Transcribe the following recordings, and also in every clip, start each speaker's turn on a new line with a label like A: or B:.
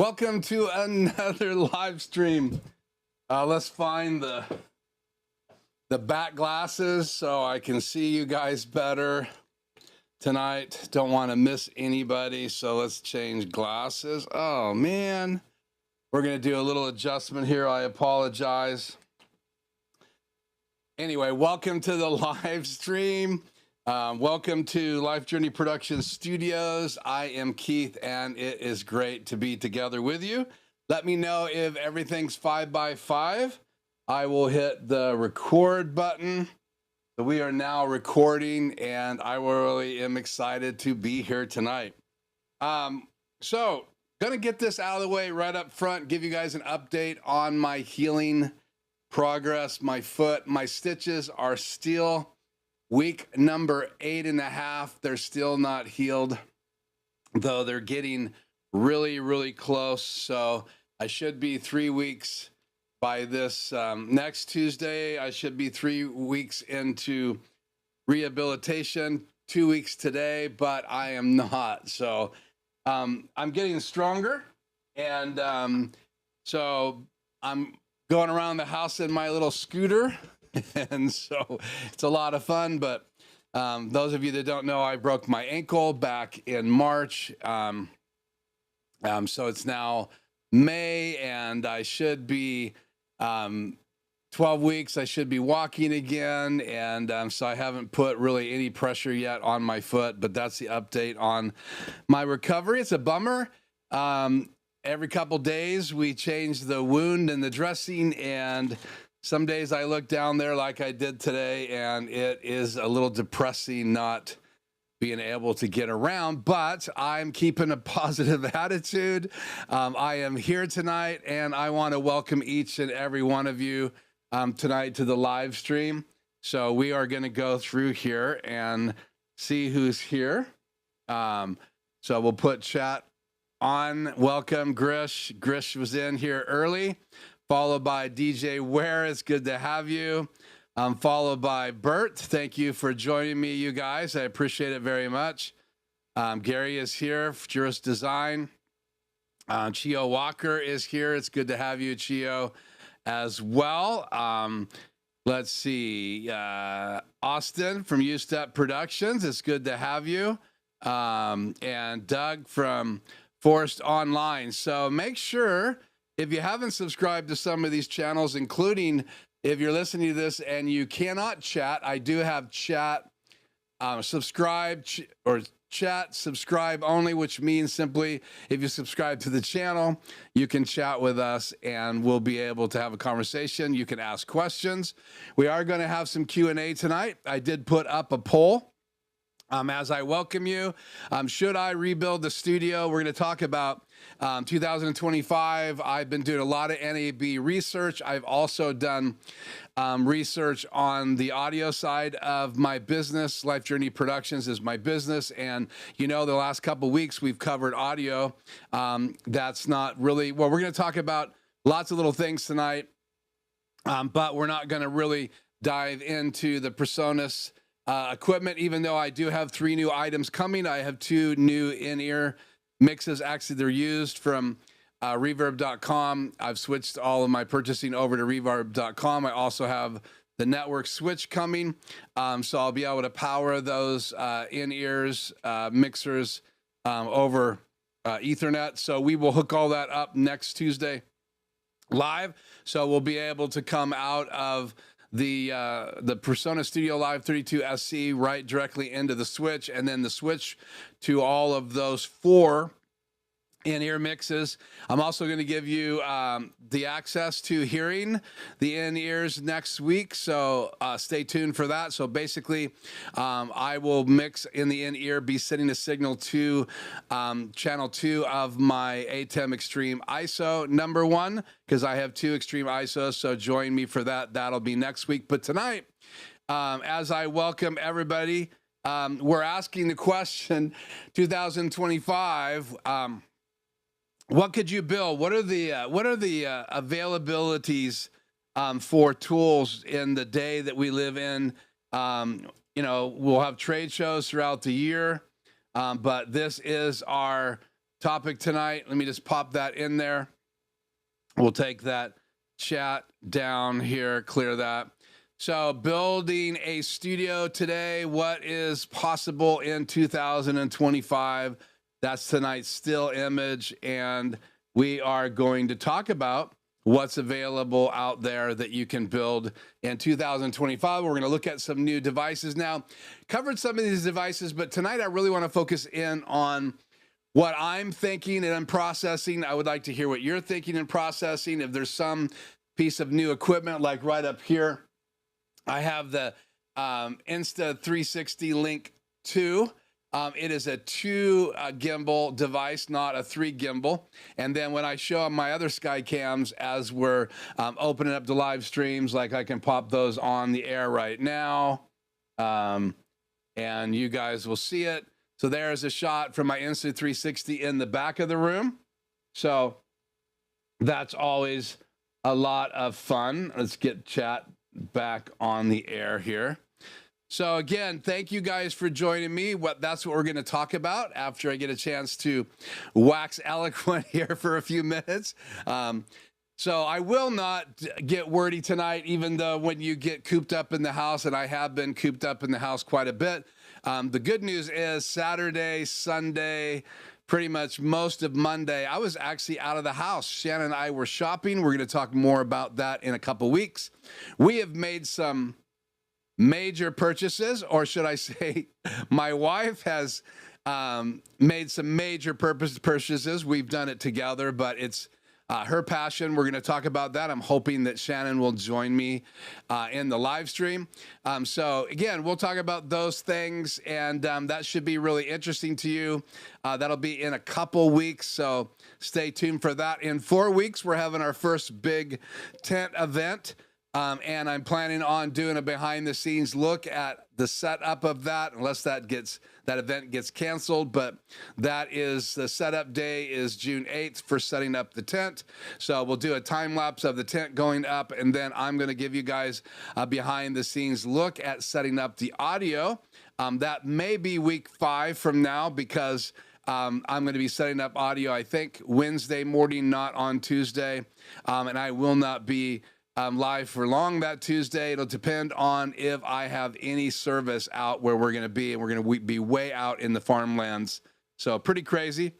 A: Welcome to another live stream. Let's find the back glasses so I can see you guys better tonight. Don't want to miss anybody, so let's change glasses. Oh man, we're gonna do a little adjustment here. I apologize. Anyway, welcome to the live stream. Welcome to Life Journey Production Studios. I am Keith, and it is great to be together with you. Let me know if everything's 5x5. I will hit the record button. So we are now recording, and I really am excited to be here tonight. So gonna get this out of the way right up front, give you guys an update on my healing progress. My foot, my stitches are still week number 8.5. They're still not healed, though they're getting really, really close. So I should be 3 weeks by this next Tuesday. I should be 3 weeks into rehabilitation, 2 weeks today, but I am not. So I'm getting stronger. And so I'm going around the house in my little scooter. And so it's a lot of fun, but those of you that don't know, I broke my ankle back in March. So it's now May, and I should be 12 weeks. I should be walking again. And so I haven't put really any pressure yet on my foot, but that's the update on my recovery. It's a bummer. Every couple days we change the wound and the dressing, and some days I look down there like I did today, and it is a little depressing not being able to get around, but I'm keeping a positive attitude. I am here tonight, and I want to welcome each and every one of you tonight to the live stream. So we are going to go through here and see who's here. So we'll put chat on. Welcome, Grish. Grish was in here early. Followed by DJ Ware. It's good to have you. Followed by Bert. Thank you for joining me, you guys. I appreciate it very much. Gary is here. Juris Design. Chio Walker is here. It's good to have you, Chio, as well. Let's see. Austin from U-Step Productions. It's good to have you. And Doug from Forest Online. So make sure, if you haven't subscribed to some of these channels, including if you're listening to this and you cannot chat, I do have chat, subscribe only, which means simply if you subscribe to the channel, you can chat with us and we'll be able to have a conversation. You can ask questions. We are going to have some Q&A tonight. I did put up a poll. As I welcome you, should I rebuild the studio? We're going to talk about 2025. I've been doing a lot of NAB research. I've also done research on the audio side of my business. Life Journey Productions is my business. And, you know, the last couple of weeks we've covered audio. That's not really, well, we're going to talk about lots of little things tonight, but we're not going to really dive into the PreSonus equipment, even though I do have 3 new items coming. I have 2 new in-ear mixes. Actually, they're used from reverb.com. I've switched all of my purchasing over to reverb.com. I also have the network switch coming. So I'll be able to power those in-ears mixers over Ethernet. So we will hook all that up next Tuesday live. So we'll be able to come out of the PreSonus StudioLive 32 SC right directly into the switch, and then the switch to all of those 4 in-ear mixes. I'm also going to give you the access to hearing the in-ears next week, so stay tuned for that. So basically, I will mix in the in-ear, be sending a signal to channel 2 of my ATEM Extreme ISO number 1, because I have 2 Extreme ISOs, so join me for that. That'll be next week. But tonight, as I welcome everybody, we're asking the question, 2025, what could you build? What are the availabilities for tools in the day that we live in? You know, we'll have trade shows throughout the year, but this is our topic tonight. Let me just pop that in there. We'll take that chat down here, clear that. So building a studio today, what is possible in 2025? That's tonight's still image, and we are going to talk about what's available out there that you can build in 2025. We're going to look at some new devices now. Covered some of these devices, but tonight I really want to focus in on what I'm thinking and I'm processing. I would like to hear what you're thinking and processing. If there's some piece of new equipment, like right up here, I have the Insta360 Link 2. It is a 2 gimbal device, not a 3 gimbal. And then when I show my other sky cams as we're opening up the live streams, like I can pop those on the air right now. And you guys will see it. So there's a shot from my Insta360 in the back of the room. So that's always a lot of fun. Let's get chat back on the air here. So again, thank you guys for joining me. That's what we're going to talk about after I get a chance to wax eloquent here for a few minutes. So I will not get wordy tonight, even though when you get cooped up in the house, and I have been cooped up in the house quite a bit. The good news is Saturday, Sunday, pretty much most of Monday, I was actually out of the house. Shannon and I were shopping. We're going to talk more about that in a couple weeks. We have made some major purchases, or should I say my wife has made some major purchases. We've done it together, but it's her passion. We're going to talk about that. I'm hoping that Shannon will join me in the live stream. So again, we'll talk about those things, and that should be really interesting to you. That'll be in a couple weeks, so stay tuned for that. In 4 weeks, we're having our first big tent event. And I'm planning on doing a behind-the-scenes look at the setup of that, unless that event gets canceled. But that is the setup day is June 8th for setting up the tent. So we'll do a time lapse of the tent going up, and then I'm going to give you guys a behind-the-scenes look at setting up the audio. That may be week 5 from now, because I'm going to be setting up audio, I think, Wednesday morning, not on Tuesday, and I will not be live for long that Tuesday. It'll depend on if I have any service out where we're going to be, and we're going to be way out in the farmlands. So pretty crazy.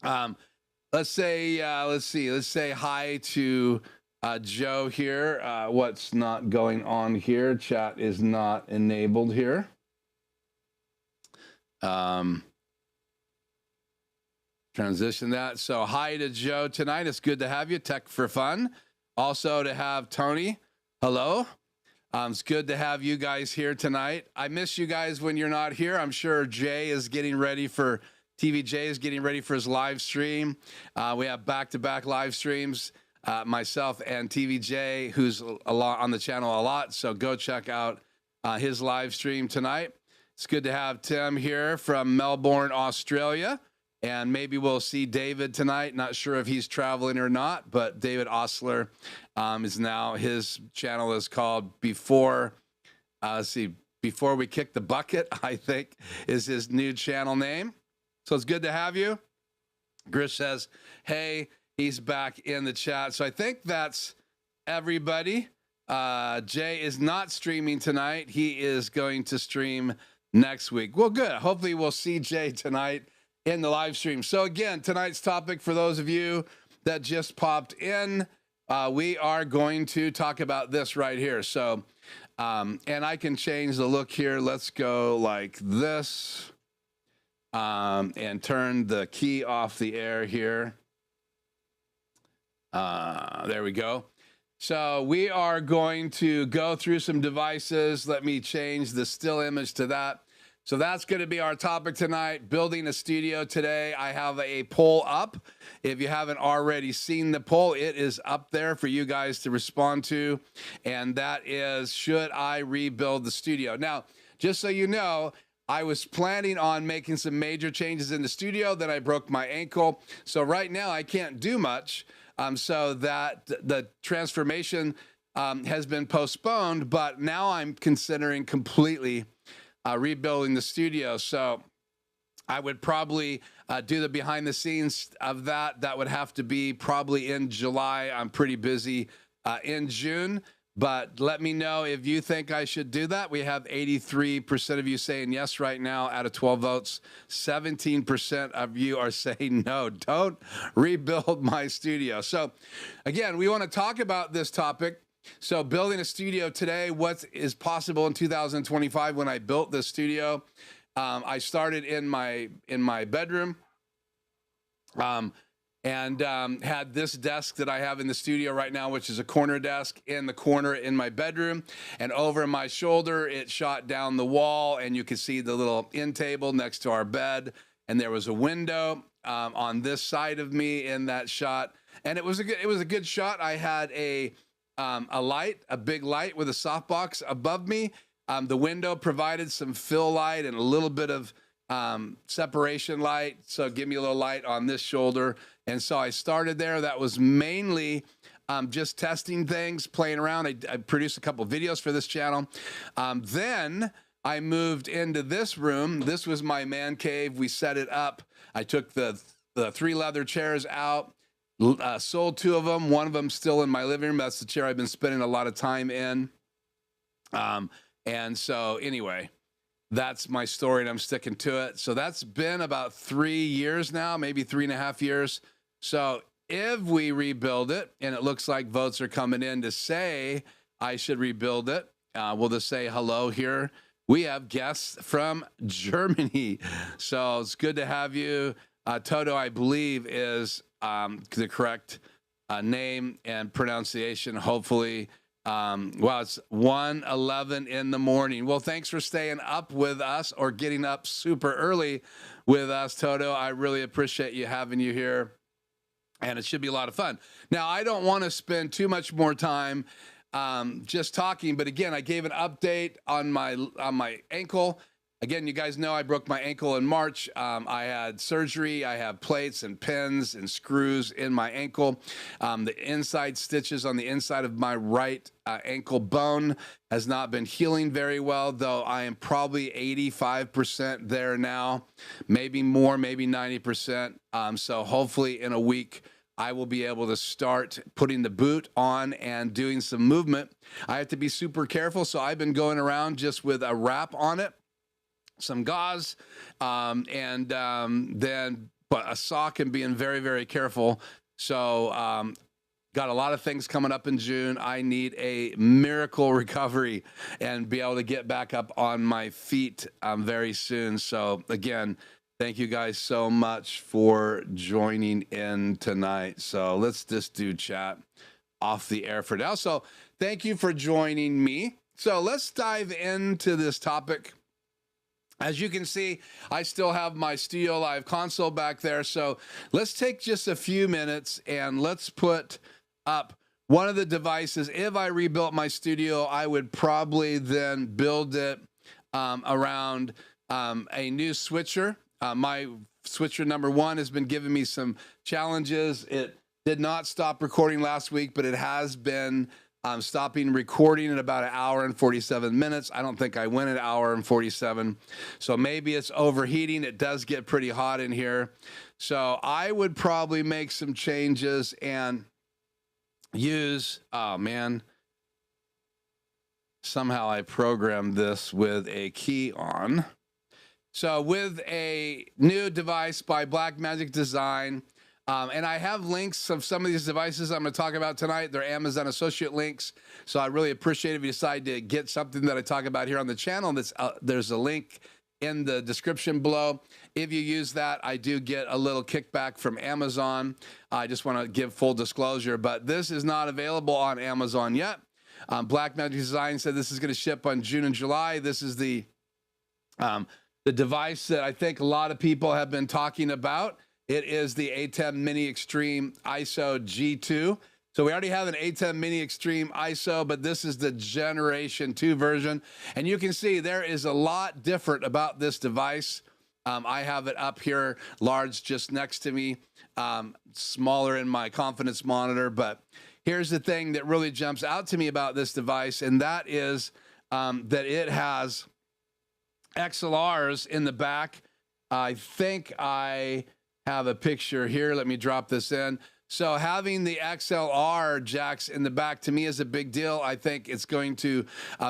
A: Let's say hi to Joe here. What's not going on here? Chat is not enabled here. Transition that. So hi to Joe tonight. It's good to have you. Tech for Fun. Also to have Tony. Hello. It's good to have you guys here tonight. I miss you guys when you're not here. I'm sure TVJ is getting ready for his live stream. We have back-to-back live streams, myself and TVJ, who's a lot on the channel a lot. So go check out his live stream tonight. It's good to have Tim here from Melbourne, Australia. And maybe we'll see David tonight. Not sure if he's traveling or not, but David Osler is now, his channel is called Before We Kick the Bucket, I think is his new channel name. So it's good to have you. Grish says, hey, he's back in the chat. So I think that's everybody. Jay is not streaming tonight. He is going to stream next week. Well, good. Hopefully we'll see Jay tonight in the live stream. So again, tonight's topic, for those of you that just popped in, we are going to talk about this right here. So, and I can change the look here. Let's go like this, and turn the key off the air here. There we go. So we are going to go through some devices. Let me change the still image to that. So that's going to be our topic tonight, building a studio today. I have a poll up. If you haven't already seen the poll, it is up there for you guys to respond to. And that is, should I rebuild the studio? Now, just so you know, I was planning on making some major changes in the studio. Then I broke my ankle. So right now I can't do much. So that the transformation has been postponed. But now I'm considering completely rebuilding the studio. So I would probably do the behind the scenes of that. That would have to be probably in July. I'm pretty busy in June, but let me know if you think I should do that. We have 83% of you saying yes right now out of 12 votes. 17% of you are saying no, don't rebuild my studio. So again, we want to talk about this topic. So building a studio today, what is possible in 2025 when I built this studio? I started in my bedroom and had this desk that I have in the studio right now, which is a corner desk in the corner in my bedroom. And over my shoulder, it shot down the wall, and you can see the little end table next to our bed. And there was a window on this side of me in that shot, and it was a good shot. I had a light, a big light with a softbox above me. The window provided some fill light and a little bit of separation light. So give me a little light on this shoulder. And so I started there. That was mainly just testing things, playing around. I produced a couple videos for this channel. Then I moved into this room. This was my man cave. We set it up. I took the 3 leather chairs out, sold 2 of them. One of them still in my living room. That's the chair I've been spending a lot of time in. And so anyway, that's my story, and I'm sticking to it. So that's been about 3 years now, maybe 3.5 years. So if we rebuild it, and it looks like votes are coming in to say I should rebuild it, we'll just say hello here. We have guests from Germany. So it's good to have you. Toto, I believe, is the correct name and pronunciation, hopefully. Well, it's 1:11 in the morning. Well, thanks for staying up with us or getting up super early with us, Toto. I really appreciate you having you here, and it should be a lot of fun. Now, I don't want to spend too much more time just talking, but again, I gave an update on my ankle. Again, you guys know I broke my ankle in March. I had surgery. I have plates and pins and screws in my ankle. The inside stitches on the inside of my right ankle bone has not been healing very well, though I am probably 85% there now, maybe more, maybe 90%. So hopefully in a week, I will be able to start putting the boot on and doing some movement. I have to be super careful, so I've been going around just with a wrap on it, some gauze, and then a sock, and being very, very careful. So got a lot of things coming up in June. I need a miracle recovery and be able to get back up on my feet very soon. So again, thank you guys so much for joining in tonight. So let's just do chat off the air for now. So thank you for joining me. So let's dive into this topic. As you can see, I still have my StudioLive console back there. So let's take just a few minutes and let's put up one of the devices. If I rebuilt my studio, I would probably then build it around a new switcher. My switcher number 1 has been giving me some challenges. It did not stop recording last week, but it has been stopping recording at about 1 hour and 47 minutes. I don't think I went 1 hour and 47. So maybe it's overheating. It does get pretty hot in here. So I would probably make some changes and use, oh man, somehow I programmed this with a key on. So with a new device by Blackmagic Design, and I have links of some of these devices I'm going to talk about tonight. They're Amazon associate links. So I really appreciate if you decide to get something that I talk about here on the channel. There's a link in the description below. If you use that, I do get a little kickback from Amazon. I just want to give full disclosure, but this is not available on Amazon yet. Blackmagic Design said this is going to ship on June and July. This is the device that I think a lot of people have been talking about. It is the ATEM Mini Extreme ISO G2. So we already have an ATEM Mini Extreme ISO, but this is the Generation 2 version. And you can see there is a lot different about this device. I have it up here, large just next to me, smaller in my confidence monitor. But here's the thing that really jumps out to me about this device, and that is that it has XLRs in the back. I think I have a picture here. Let me drop this in. So having the XLR jacks in the back to me is a big deal. I think it's going to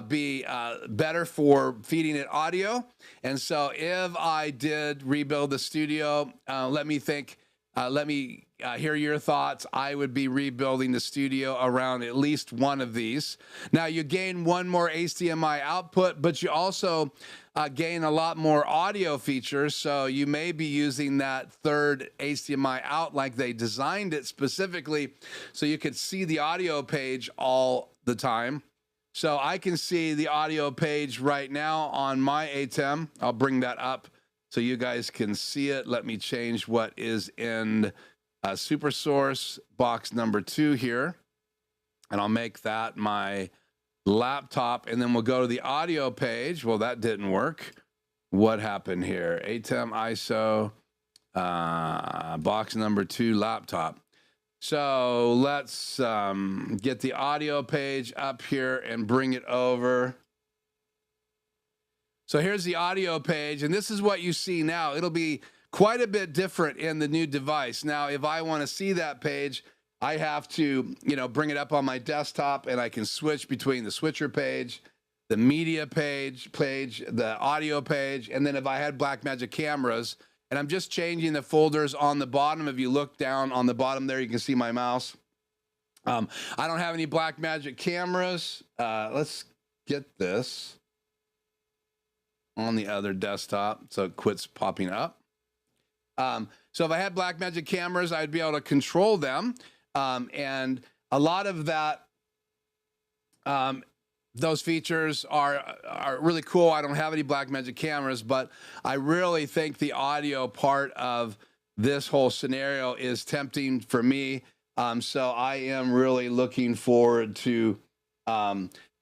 A: be better for feeding it audio. And so if I did rebuild the studio, let me hear your thoughts. I would be rebuilding the studio around at least one of these. Now you gain one more HDMI output, but you also gain a lot more audio features. So you may be using that third HDMI out like they designed it specifically so you could see the audio page all the time. So I can see the audio page right now on my ATEM. I'll bring that up so you guys can see it. Let me change what is in Super Source box number 2 here. And I'll make that my laptop, and then we'll go to the audio page. Well, that didn't work. What happened here? ATEM ISO box number 2 laptop. So let's get the audio page up here and bring it over. So here's the audio page, and this is what you see now. It'll be quite a bit different in the new device. Now, if I want to see that page, I have to, bring it up on my desktop, and I can switch between the switcher page, the media page, the audio page, and then if I had Blackmagic cameras, and I'm just changing the folders on the bottom. If you look down on the bottom there, you can see my mouse. I don't have any Blackmagic cameras. Let's get this on the other desktop so it quits popping up. So if I had Blackmagic cameras, I'd be able to control them. And a lot of that, those features are really cool. I don't have any Blackmagic cameras, but I really think the audio part of this whole scenario is tempting for me. So I am really looking forward to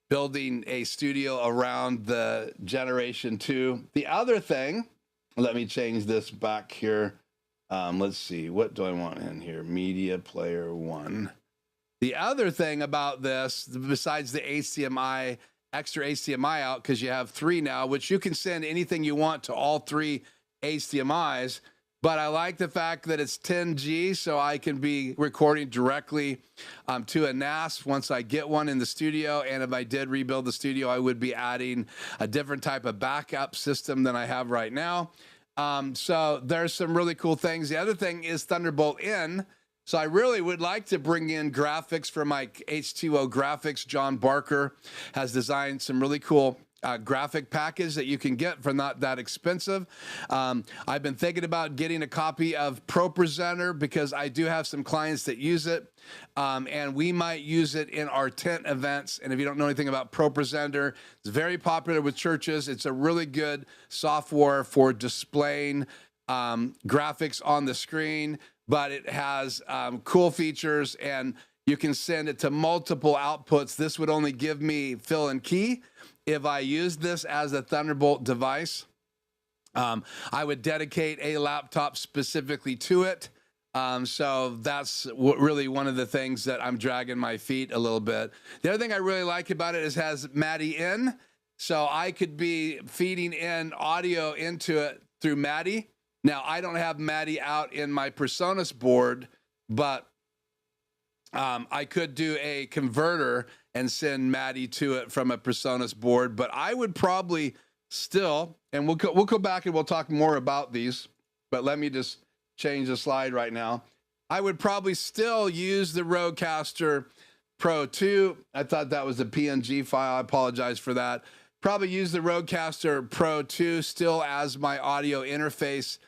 A: building a studio around the Generation 2. The other thing, let me change this back here. Let's see, what do I want in here? Media player 1. The other thing about this, besides the HDMI, extra HDMI out, because you have 3 now, which you can send anything you want to all 3 HDMIs, but I like the fact that it's 10G, so I can be recording directly to a NAS once I get one in the studio. And if I did rebuild the studio, I would be adding a different type of backup system than I have right now. So there's some really cool things. The other thing is Thunderbolt in. So I really would like to bring in graphics for my H2O graphics. John Barker has designed some really cool graphic package that you can get for not that expensive. I've been thinking about getting a copy of ProPresenter because I do have some clients that use it, and we might use it in our tent events. And if you don't know anything about ProPresenter, it's very popular with churches. It's a really good software for displaying graphics on the screen, but it has cool features, and you can send it to multiple outputs. This would only give me fill and key. If I use this as a Thunderbolt device, I would dedicate a laptop specifically to it. So that's really one of the things that I'm dragging my feet a little bit. The other thing I really like about it is it has MADI in. So I could be feeding in audio into it through MADI. Now, I don't have MADI out in my PreSonus board, but I could do a converter and send MADI to it from a PreSonus board. But I would probably still, and we'll go back and we'll talk more about these, but let me just change the slide right now. I would probably still use the Rodecaster Pro 2. I thought that was a PNG file. I apologize for that. Probably use the Rodecaster Pro 2 still as my audio interface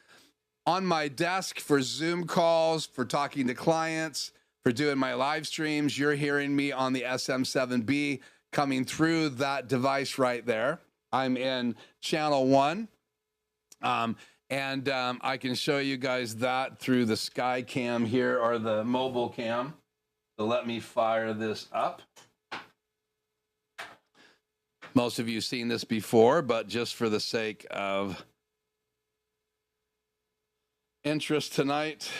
A: on my desk for Zoom calls, for talking to clients, for doing my live streams. You're hearing me on the SM7B coming through that device right there. I'm in channel 1. And I can show you guys that through the Sky Cam here, or the mobile cam. So let me fire this up. Most of you have seen this before, but just for the sake of interest tonight,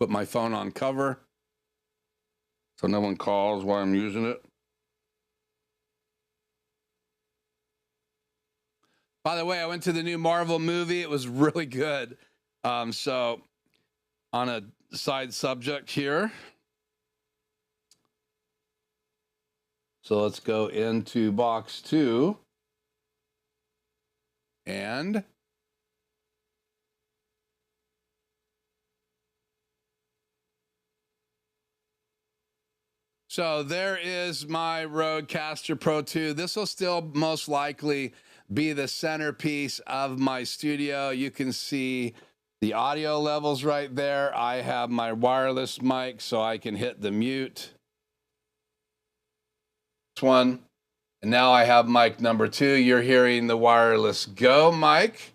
A: put my phone on cover so no one calls while I'm using it. By the way, I went to the new Marvel movie. It was really good. So on a side subject here. So let's go into box 2. And so there is my Rodecaster Pro 2. This will still most likely be the centerpiece of my studio. You can see the audio levels right there. I have my wireless mic so I can hit the mute. This one. And now I have mic number 2. You're hearing the wireless go mic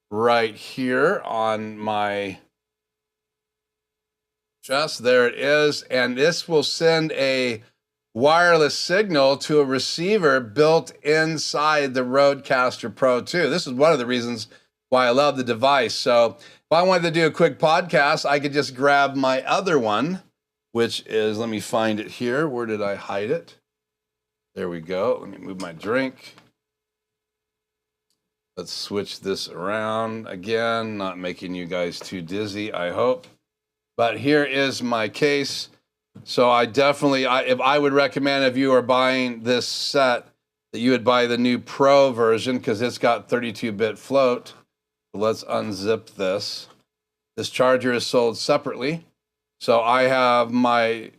A: right here on my chest. There it is. And this will send a wireless signal to a receiver built inside the Rodecaster Pro 2. This is one of the reasons why I love the device. So if I wanted to do a quick podcast, I could just grab my other one, which is, let me find it here. Where did I hide it? There we go. Let me move my drink. Let's switch this around again, not making you guys too dizzy, I hope. But here is my case. So I definitely, if I would recommend, if you are buying this set, that you would buy the new Pro version because it's got 32-bit float. Let's unzip this. This charger is sold separately. So I have my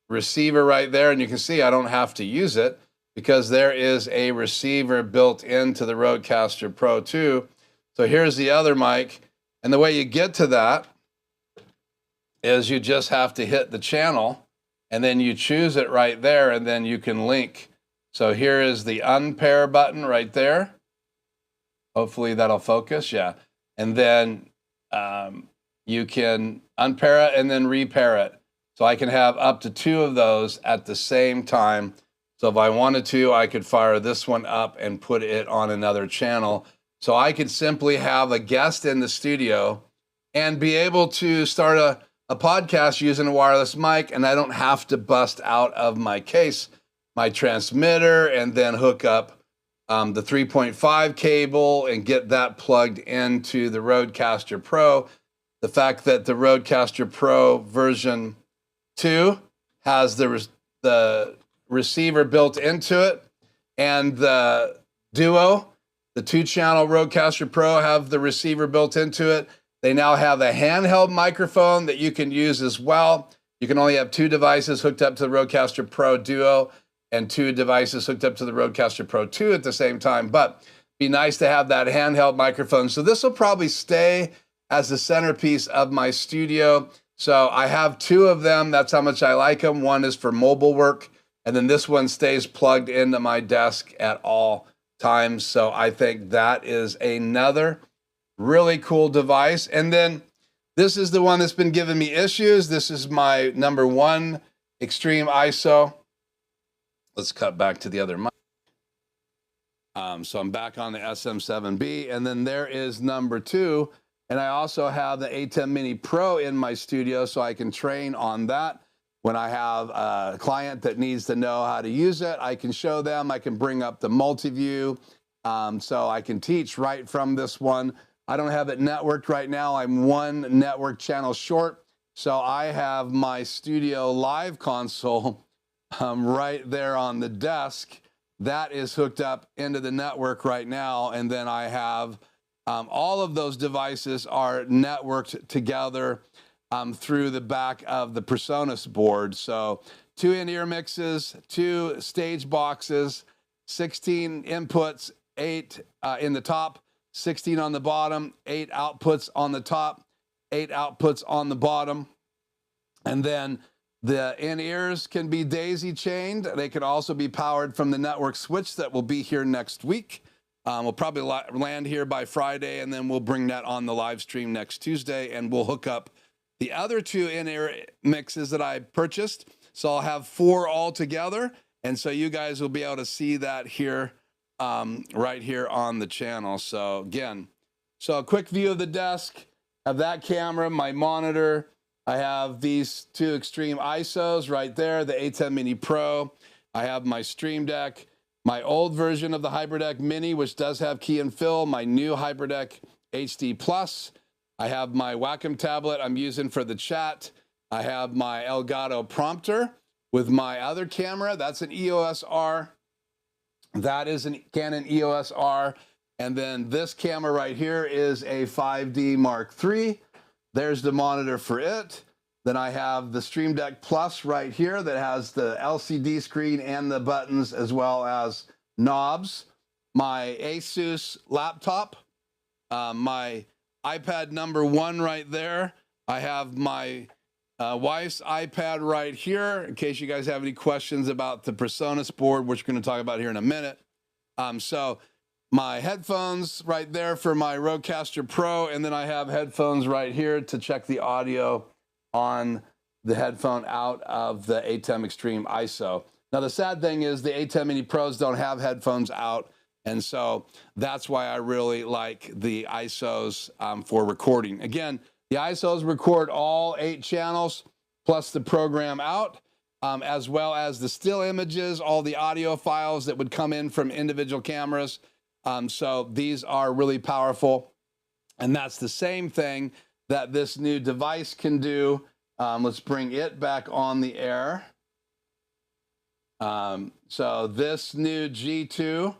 A: receiver right there, and you can see I don't have to use it because there is a receiver built into the Rodecaster Pro 2. So here's the other mic. And the way you get to that is you just have to hit the channel, and then you choose it right there, and then you can link. So here is the unpair button right there. Hopefully that'll focus, yeah. And then you can unpair it and then repair it. So I can have up to 2 of those at the same time. So if I wanted to, I could fire this one up and put it on another channel. So I could simply have a guest in the studio and be able to start a podcast using a wireless mic, and I don't have to bust out of my case my transmitter and then hook up the 3.5 cable and get that plugged into the Rodecaster Pro. The fact that the Rodecaster Pro version 2 has the receiver built into it, and the Duo, the 2-channel Rodecaster Pro, have the receiver built into it. They now have a handheld microphone that you can use as well. You can only have 2 devices hooked up to the Rodecaster Pro Duo and 2 devices hooked up to the Rodecaster Pro 2 at the same time, but be nice to have that handheld microphone. So this will probably stay as the centerpiece of my studio. So I have 2 of them. That's how much I like them. One is for mobile work, and then this one stays plugged into my desk at all times. So I think that is another really cool device. And then this is the one that's been giving me issues. This is my number 1 Extreme ISO. Let's cut back to the other mic. So I'm back on the SM7B, and then there is number 2. And I also have the ATEM Mini Pro in my studio, so I can train on that. When I have a client that needs to know how to use it, I can show them. I can bring up the multi-view, so I can teach right from this one. I don't have it networked right now. I'm 1 network channel short. So I have my StudioLive console right there on the desk. That is hooked up into the network right now. And then I have all of those devices are networked together through the back of the PreSonus board. So 2 in-ear mixes, 2 stage boxes, 16 inputs, 8 in the top, 16 on the bottom, 8 outputs on the top, 8 outputs on the bottom. And then the in-ears can be daisy chained. They can also be powered from the network switch that will be here next week. We'll probably land here by Friday, and then we'll bring that on the live stream next Tuesday, and we'll hook up the other 2 in-ear mixes that I purchased. So I'll have 4 all together. And so you guys will be able to see that here, right here on the channel. So again, so a quick view of the desk, have that camera, my monitor. I have these 2 Extreme ISOs right there, the ATEM Mini Pro. I have my Stream Deck. my old version of the HybridDeck Mini, which does have key and fill, my new HybridDeck HD Plus. I have my Wacom tablet I'm using for the chat. I have my Elgato prompter with my other camera. That's an EOS R. That is a Canon EOS R. And then this camera right here is a 5D Mark III. There's the monitor for it. Then I have the Stream Deck Plus right here that has the LCD screen and the buttons as well as knobs. My Asus laptop, my iPad number 1 right there. I have my wife's iPad right here, in case you guys have any questions about the PreSonus board, which we're going to talk about here in a minute. So my headphones right there for my Rodecaster Pro, and then I have headphones right here to check the audio on the headphone out of the ATEM Extreme ISO. Now, the sad thing is the ATEM Mini Pros don't have headphones out, and so that's why I really like the ISOs for recording. Again, the ISOs record all 8 channels plus the program out, as well as the still images, all the audio files that would come in from individual cameras. So these are really powerful, and that's the same thing that this new device can do. Let's bring it back on the air. So this new G2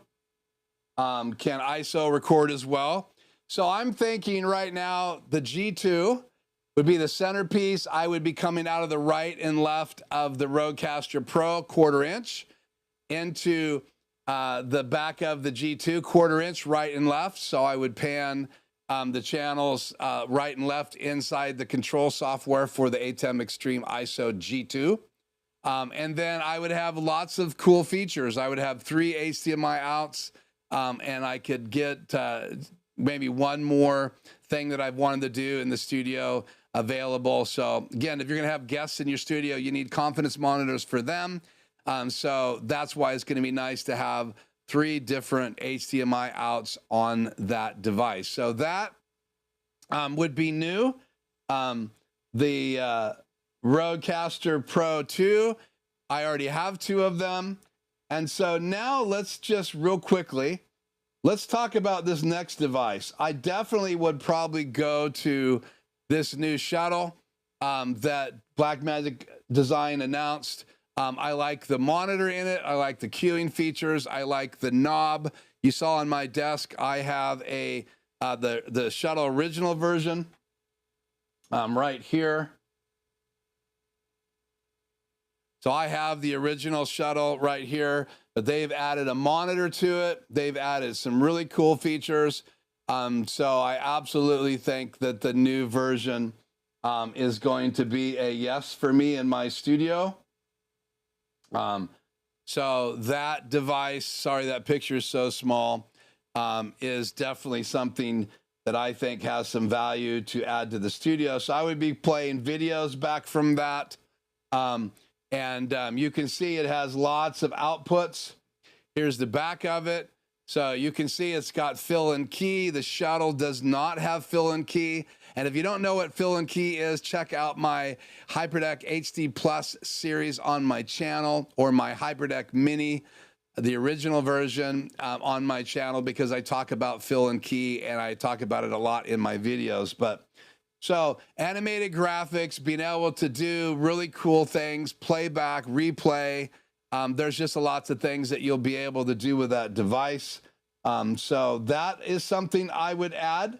A: can ISO record as well. So I'm thinking right now the G2 would be the centerpiece. I would be coming out of the right and left of the Rodecaster Pro 1/4 inch into the back of the G2 1/4 inch right and left. So I would pan the channels right and left inside the control software for the ATEM Extreme ISO G2. And then I would have lots of cool features. I would have 3 HDMI outs, and I could get maybe one more thing that I've wanted to do in the studio available. So again, if you're gonna have guests in your studio, you need confidence monitors for them. So that's why it's gonna be nice to have 3 different HDMI outs on that device. So that would be new. The Rodecaster Pro 2, I already have 2 of them. And so now let's just real quickly, let's talk about this next device. I definitely would probably go to this new shuttle that Blackmagic Design announced. I like the monitor in it. I like the queuing features. I like the knob. You saw on my desk, I have a the shuttle original version right here. So I have the original shuttle right here, but they've added a monitor to it. They've added some really cool features. So I absolutely think that the new version is going to be a yes for me in my studio. So that device, sorry, that picture is so small, is definitely something that I think has some value to add to the studio. So I would be playing videos back from that. You can see it has lots of outputs. Here's the back of it. So you can see it's got fill and key. The shuttle does not have fill and key. And if you don't know what fill and key is, check out my HybridDeck HD Plus series on my channel, or my HybridDeck Mini, the original version, on my channel, because I talk about fill and key and I talk about it a lot in my videos. But so animated graphics, being able to do really cool things, playback, replay. There's just lots of things that you'll be able to do with that device. So that is something I would add.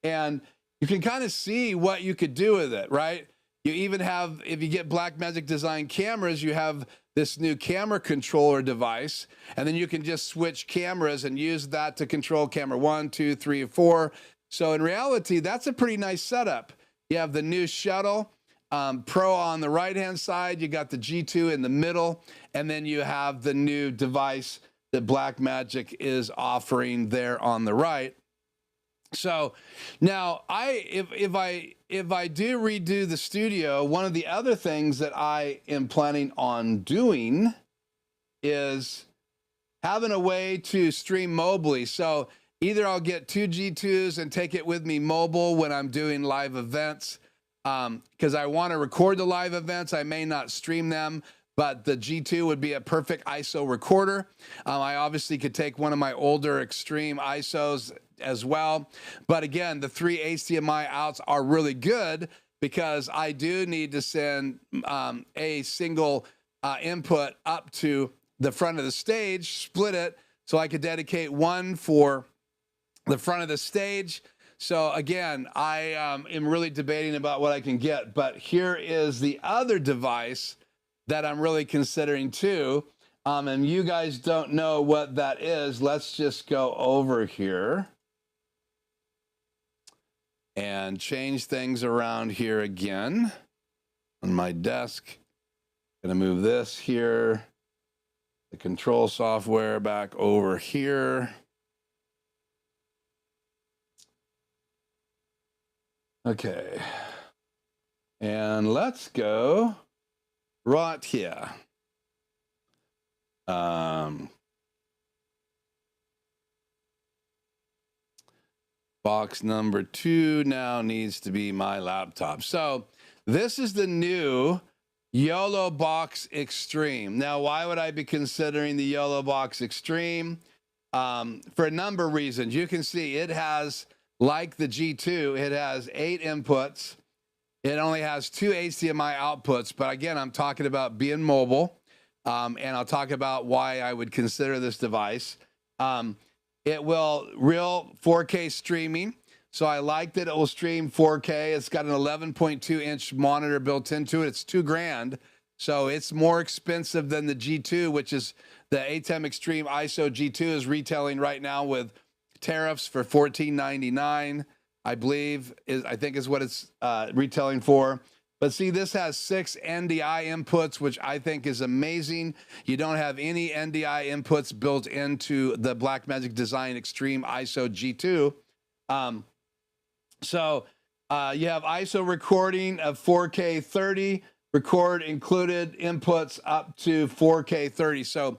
A: And you can kind of see what you could do with it, right? You even have, if you get Blackmagic Design cameras, you have this new camera controller device, and then you can just switch cameras and use that to control camera 1, 2, 3, 4. So in reality, that's a pretty nice setup. You have the new shuttle Pro on the right-hand side, you got the G2 in the middle, and then you have the new device that Blackmagic is offering there on the right. So now if I do redo the studio, one of the other things that I am planning on doing is having a way to stream mobily. So either I'll get 2 G2s and take it with me mobile when I'm doing live events, because I want to record the live events. I may not stream them, but the G2 would be a perfect ISO recorder. I obviously could take one of my older Extreme ISOs as well. But again, the 3 HDMI outs are really good because I do need to send a single input up to the front of the stage, split it, so I could dedicate one for the front of the stage. So again, I am really debating about what I can get, but here is the other device that I'm really considering too. And you guys don't know what that is. Let's just go over here and change things around here again on my desk. Gonna move this here, the control software back over here. Okay, and let's go right here. Box number 2 now needs to be my laptop. So this is the new YoloBox Extreme. Now, why would I be considering the YoloBox Extreme? For a number of reasons. You can see it has, like the G2, it has 8 inputs. It only has 2 HDMI outputs, but again, I'm talking about being mobile, and I'll talk about why I would consider this device. It will real 4K streaming, so I like that it will stream 4K. It's got an 11.2-inch monitor built into it. It's $2,000, so it's more expensive than the G2, which is the ATEM Extreme ISO G2 is retailing right now with tariffs for $14.99. I believe I think is what it's retailing for. But see, this has 6 NDI inputs, which I think is amazing. You don't have any NDI inputs built into the Blackmagic Design Extreme ISO G2. So you have ISO recording of 4K 30, record included inputs up to 4K 30. So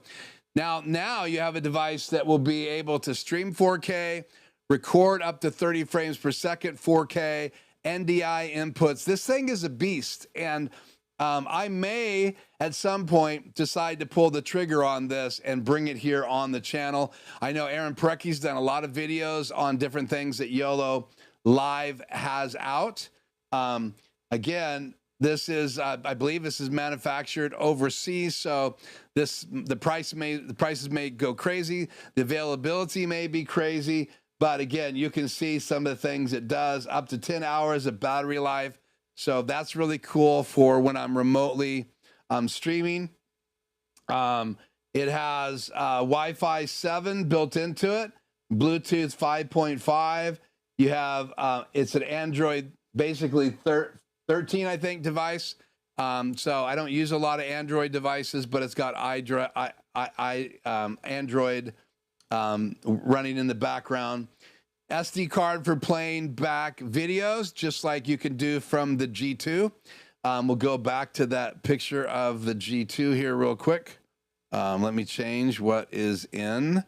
A: now you have a device that will be able to stream 4K, record up to 30 frames per second, 4K, NDI inputs. This thing is a beast, and I may at some point decide to pull the trigger on this and bring it here on the channel. I know Aaron Parecki's done a lot of videos on different things that YoloLive has out. Again, this is I believe this is manufactured overseas, so the prices may go crazy, the availability may be crazy. But again, you can see some of the things it does, up to 10 hours of battery life. So that's really cool for when I'm remotely streaming. It has Wi-Fi 7 built into it, Bluetooth 5.5. You have, it's an Android, basically 13, I think, device. So I don't use a lot of Android devices, but it's got Android running in the background. SD card for playing back videos, just like you can do from the G2. We'll go back to that picture of the G2 here real quick. Let me change what is in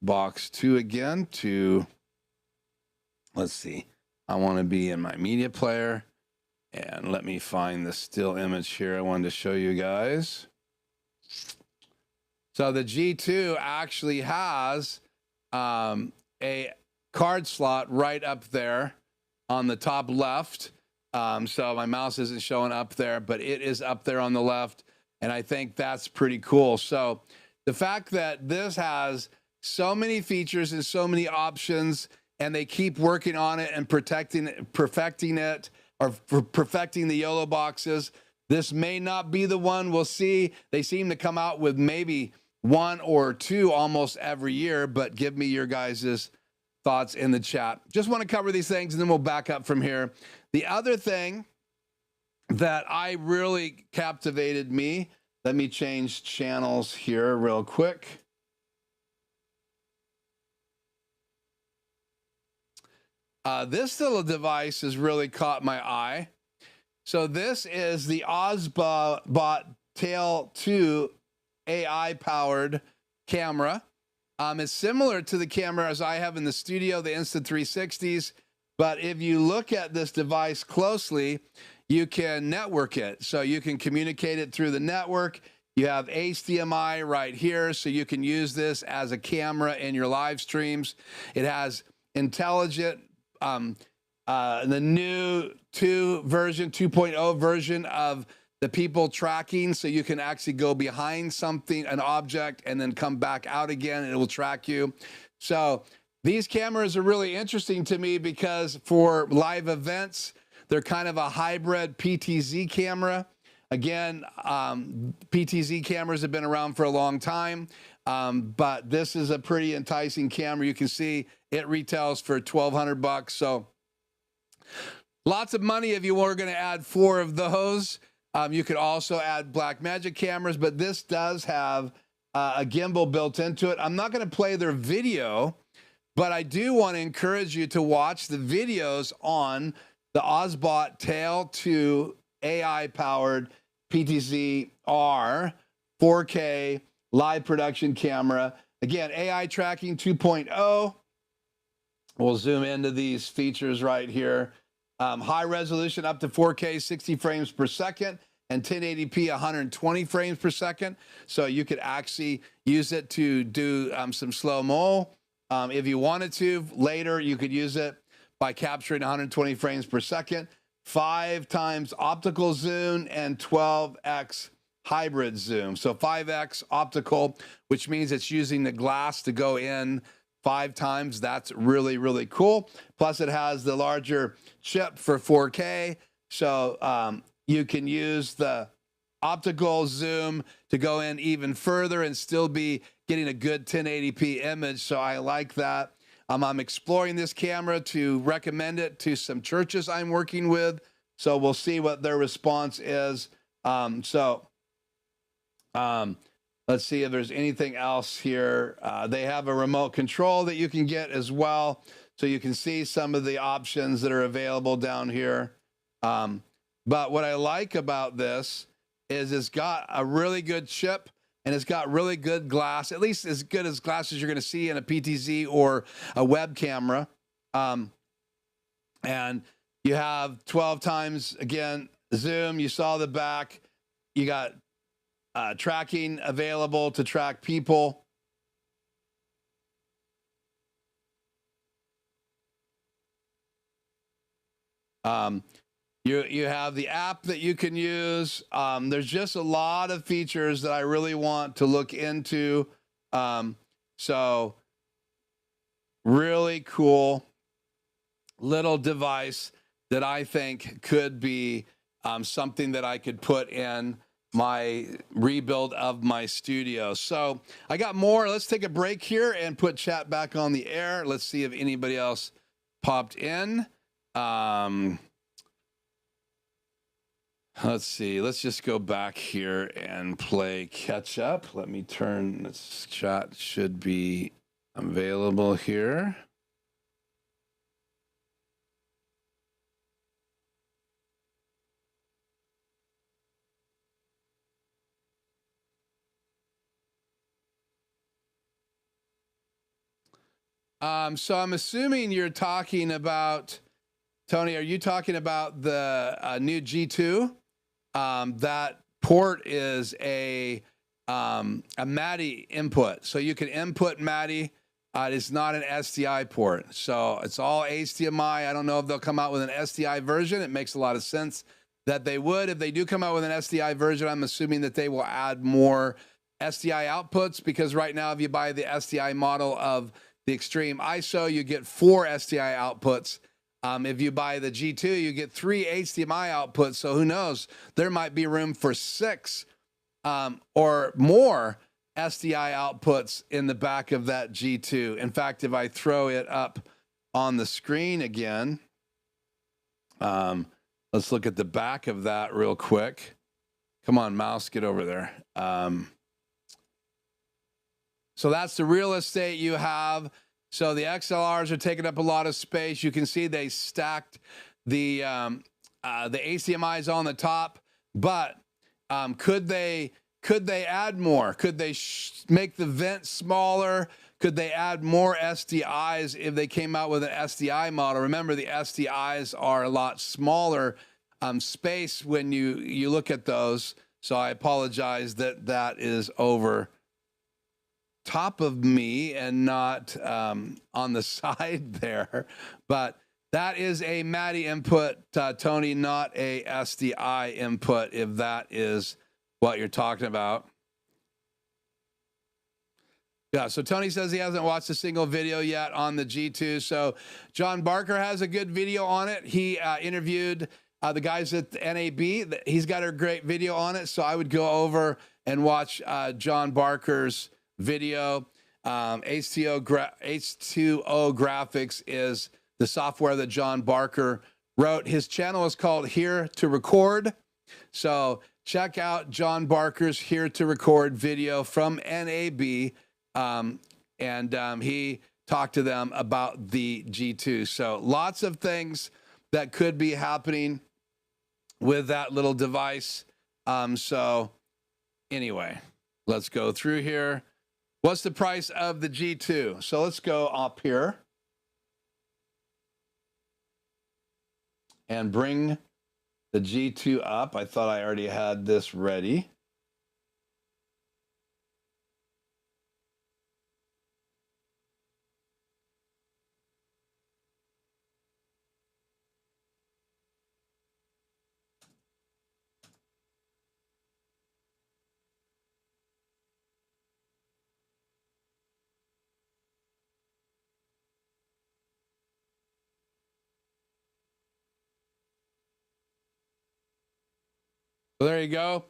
A: box 2 again to, let's see, I want to be in my media player, and let me find the still image here I wanted to show you guys. So the G2 actually has a card slot right up there on the top left. So my mouse isn't showing up there, but it is up there on the left. And I think that's pretty cool. So the fact that this has so many features and so many options, and they keep working on it and perfecting it, or perfecting the YOLO boxes. This may not be the one. We'll see. They seem to come out with maybe 1 or 2 almost every year, but give me your guys' thoughts in the chat. Just want to cover these things, and then we'll back up from here. The other thing that I really captivated me, let me change channels here real quick. This little device has really caught my eye. So this is the OBSBOT Tail 2 AI-powered camera. It's similar to the cameras I have in the studio, the Insta360s, but if you look at this device closely, you can network it. So you can communicate it through the network. You have HDMI right here, so you can use this as a camera in your live streams. It has intelligent, the new 2.0 version of the people tracking, so you can actually go behind something, an object, and then come back out again, and it will track you. So these cameras are really interesting to me because for live events, they're kind of a hybrid PTZ camera. Again, PTZ cameras have been around for a long time, but this is a pretty enticing camera. You can see it retails for $1,200. So lots of money if you were going to add 4 of those. You could also add Blackmagic cameras, but this does have a gimbal built into it. I'm not going to play their video, but I do want to encourage you to watch the videos on the OBSBOT Tail 2 AI-powered PTZR 4K live production camera. Again, AI tracking 2.0. We'll zoom into these features right here. High resolution up to 4K 60 frames per second and 1080p 120 frames per second. So you could actually use it to do some slow-mo. If you wanted to, later you could use it by capturing 120 frames per second. 5 times optical zoom and 12x hybrid zoom. So 5x optical, which means it's using the glass to go in 5 times. That's really, really cool. Plus it has the larger chip for 4K. So you can use the optical zoom to go in even further and still be getting a good 1080p image. So I like that. I'm exploring this camera to recommend it to some churches I'm working with. So we'll see what their response is. Let's see if there's anything else here. They have a remote control that you can get as well. So you can see some of the options that are available down here. But what I like about this is it's got a really good chip and it's got really good glass, at least as good as glass as you're going to see in a PTZ or a web camera. And you have 12 times, again, zoom. You saw the back. You got tracking available to track people. You have the app that you can use. There's just a lot of features that I really want to look into. So really cool little device that I think could be something that I could put in my rebuild of my studio. So I got more. Let's take a break here and put chat back on the air. Let's see if anybody else popped in. Let's see. Let's just go back here and play catch up. Let me turn this chat. Should be available here. So I'm assuming you're talking about, Tony, are you talking about the new G2? That port is a MADI input. So you can input MADI. It is not an SDI port. So it's all HDMI. I don't know if they'll come out with an SDI version. It makes a lot of sense that they would. If they do come out with an SDI version, I'm assuming that they will add more SDI outputs, because right now if you buy the SDI model of the Extreme ISO, you get 4 SDI outputs. If you buy the G2, you get 3 HDMI outputs. So who knows? There might be room for 6 or more SDI outputs in the back of that G2. In fact, if I throw it up on the screen again, let's look at the back of that real quick. Come on, mouse, get over there. So that's the real estate you have. So the XLRs are taking up a lot of space. You can see they stacked the HDMIs on the top, but could they add more? Could they make the vent smaller? Could they add more SDIs if they came out with an SDI model? Remember, the SDIs are a lot smaller space when you look at those. So I apologize that that is over top of me and not on the side there. But that is a MADI input, Tony, not a SDI input, if that is what you're talking about. Yeah, so Tony says he hasn't watched a single video yet on the G2. So John Barker has a good video on it. He interviewed the guys at the NAB. He's got a great video on it. So I would go over and watch John Barker's video. H2O Graphics is the software that John Barker wrote. His channel is called Here to Record. So check out John Barker's Here to Record video from NAB. He talked to them about the G2. So lots of things that could be happening with that little device. So anyway, let's go through here. What's the price of the G2? So let's go up here and bring the G2 up. I thought I already had this ready. So there you go,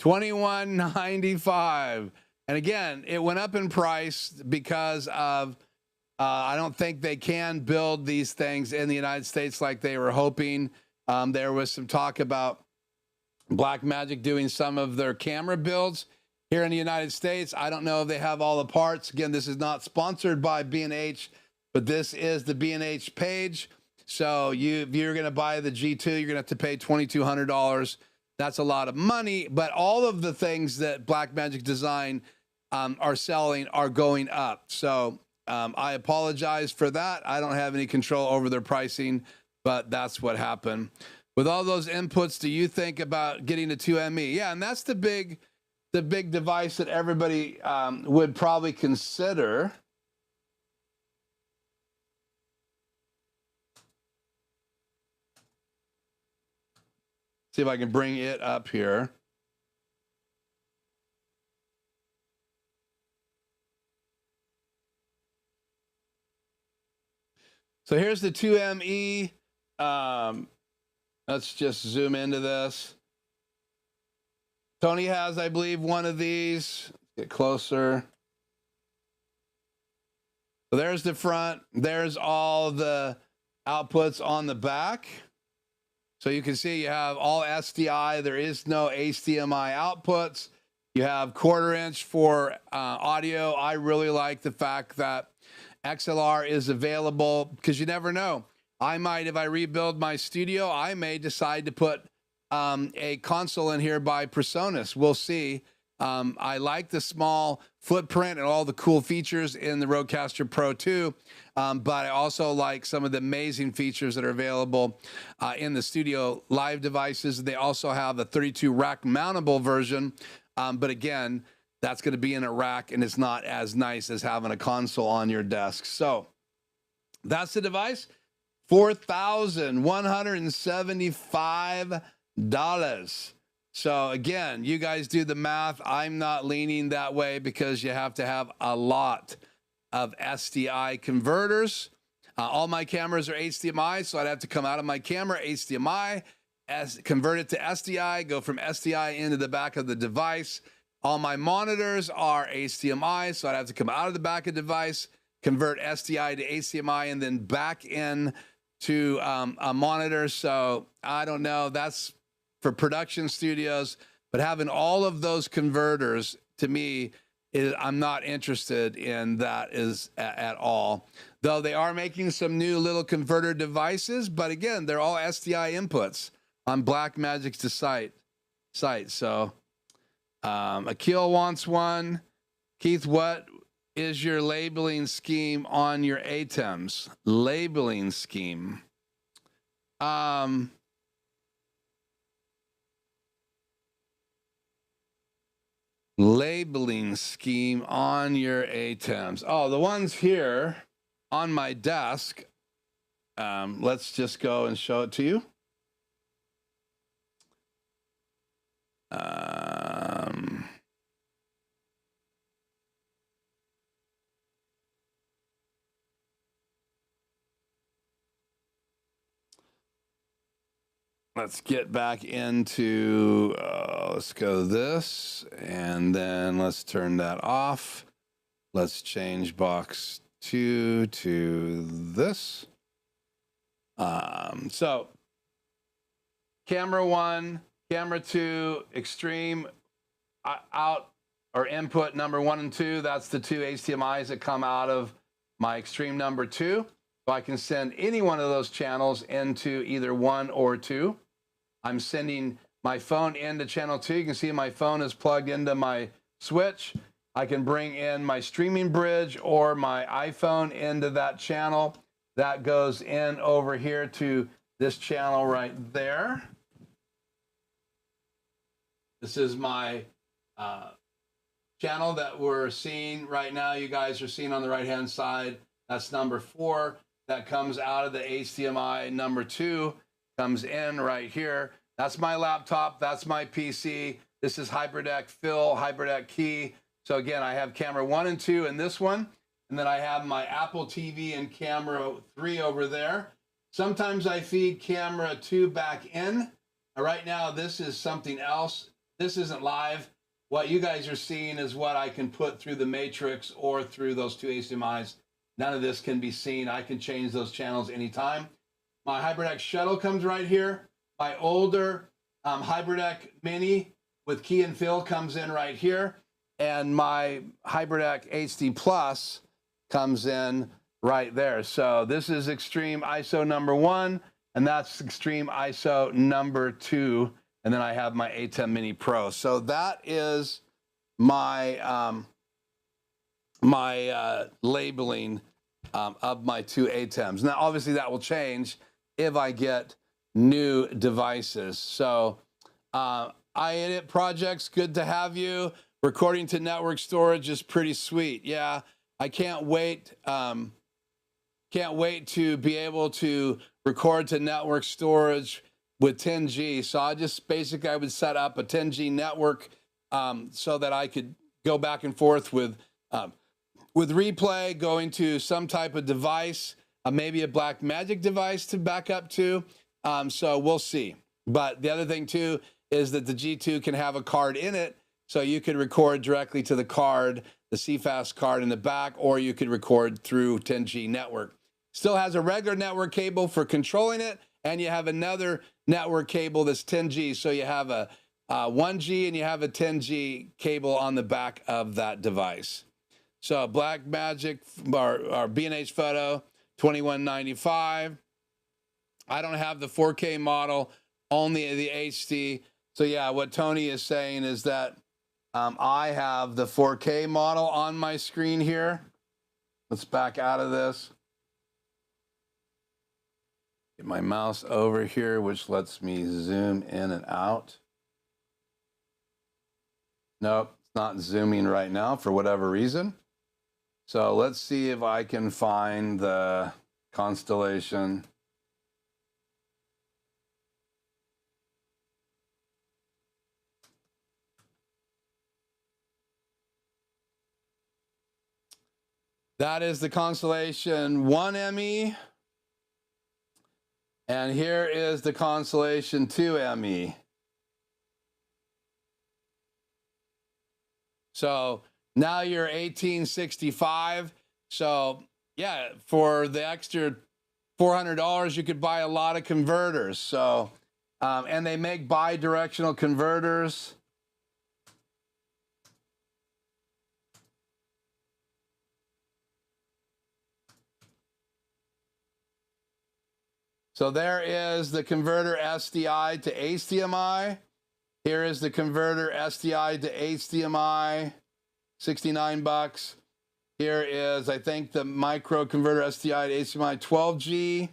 A: $21.95. And again, it went up in price because of, I don't think they can build these things in the United States like they were hoping. There was some talk about Blackmagic doing some of their camera builds here in the United States. I don't know if they have all the parts. Again, this is not sponsored by B&H, but this is the B&H page. So if you're going to buy the G2, you're going to have to pay $2,200. That's a lot of money, but all of the things that Blackmagic Design are selling are going up. So I apologize for that. I don't have any control over their pricing, but that's what happened. With all those inputs, do you think about getting a 2ME? Yeah, and that's the big device that everybody would probably consider. See if I can bring it up here. So here's the 2ME. Let's just zoom into this. Tony has, I believe, one of these. Get closer. So there's the front. There's all the outputs on the back. So you can see you have all SDI. There is no HDMI outputs. You have 1/4 inch for audio. I really like the fact that XLR is available because you never know. I might, if I rebuild my studio, I may decide to put a console in here by PreSonus. We'll see. I like the small footprint and all the cool features in the Rodecaster Pro 2, but I also like some of the amazing features that are available in the StudioLive devices. They also have a 32 rack mountable version, but again, that's going to be in a rack, and it's not as nice as having a console on your desk. So that's the device, $4,175. So again, you guys do the math. I'm not leaning that way because you have to have a lot of SDI converters. All my cameras are HDMI, so I'd have to come out of my camera, HDMI, convert it to SDI, go from SDI into the back of the device. All my monitors are HDMI, so I'd have to come out of the back of the device, convert SDI to HDMI, and then back in to a monitor. So I don't know. That's for production studios, but having all of those converters, to me, I'm not interested in that at all. Though they are making some new little converter devices, but again, they're all SDI inputs on Blackmagic's site. So Akil wants one. Keith, what is your labeling scheme on your ATEMs? Labeling scheme. labeling scheme on your ATEMs? Oh, the ones here on my desk. Let's just go and show it to you. Let's get back into, let's go this, and then let's turn that off. Let's change box 2 to this. So camera 1, camera 2, extreme out or input number 1 and 2. That's the 2 HDMIs that come out of my extreme number 2. So I can send any one of those channels into either 1 or 2. I'm sending my phone into channel 2. You can see my phone is plugged into my switch. I can bring in my streaming bridge or my iPhone into that channel. That goes in over here to this channel right there. This is my channel that we're seeing right now. You guys are seeing on the right-hand side. That's number 4. That comes out of the HDMI number 2. Comes in right here. That's my laptop. That's my PC. This is HyperDeck Fill, HyperDeck Key. So again, I have camera 1 and 2 in this one. And then I have my Apple TV and camera 3 over there. Sometimes I feed camera 2 back in. Right now, this is something else. This isn't live. What you guys are seeing is what I can put through the matrix or through those 2 HDMIs. None of this can be seen. I can change those channels anytime. My HyperDeck shuttle comes right here. My older HyperDeck Mini with key and fill comes in right here. And my HyperDeck HD Plus comes in right there. So this is Extreme ISO number 1, and that's Extreme ISO number 2. And then I have my ATEM Mini Pro. So that is my labeling of my 2 ATEMs. Now, obviously, that will change if I get new devices. So iEdit projects, good to have you. Recording to network storage is pretty sweet. Yeah, I can't wait. Can't wait to be able to record to network storage with 10G. So I would set up a 10G network so that I could go back and forth with replay, going to some type of device, maybe a Blackmagic device to back up to. So we'll see. But the other thing too is that the G2 can have a card in it, so you could record directly to the card, the CFast card in the back, or you could record through 10G network. Still has a regular network cable for controlling it, and you have another network cable that's 10G. So you have a 1G and you have a 10G cable on the back of that device. So Blackmagic or B&H Photo, $21.95. I don't have the 4K model, only the HD. So yeah, what Tony is saying is that I have the 4K model on my screen here. Let's back out of this. Get my mouse over here, which lets me zoom in and out. Nope, it's not zooming right now for whatever reason. So let's see if I can find the constellation. That is the Constellation 1ME. And here is the Constellation 2ME. So now you're 1865. So yeah, for the extra $400, you could buy a lot of converters. So, and they make bi-directional converters. So there is the converter SDI to HDMI. Here is the converter SDI to HDMI, 69 bucks. Here is, I think, the micro converter SDI to HDMI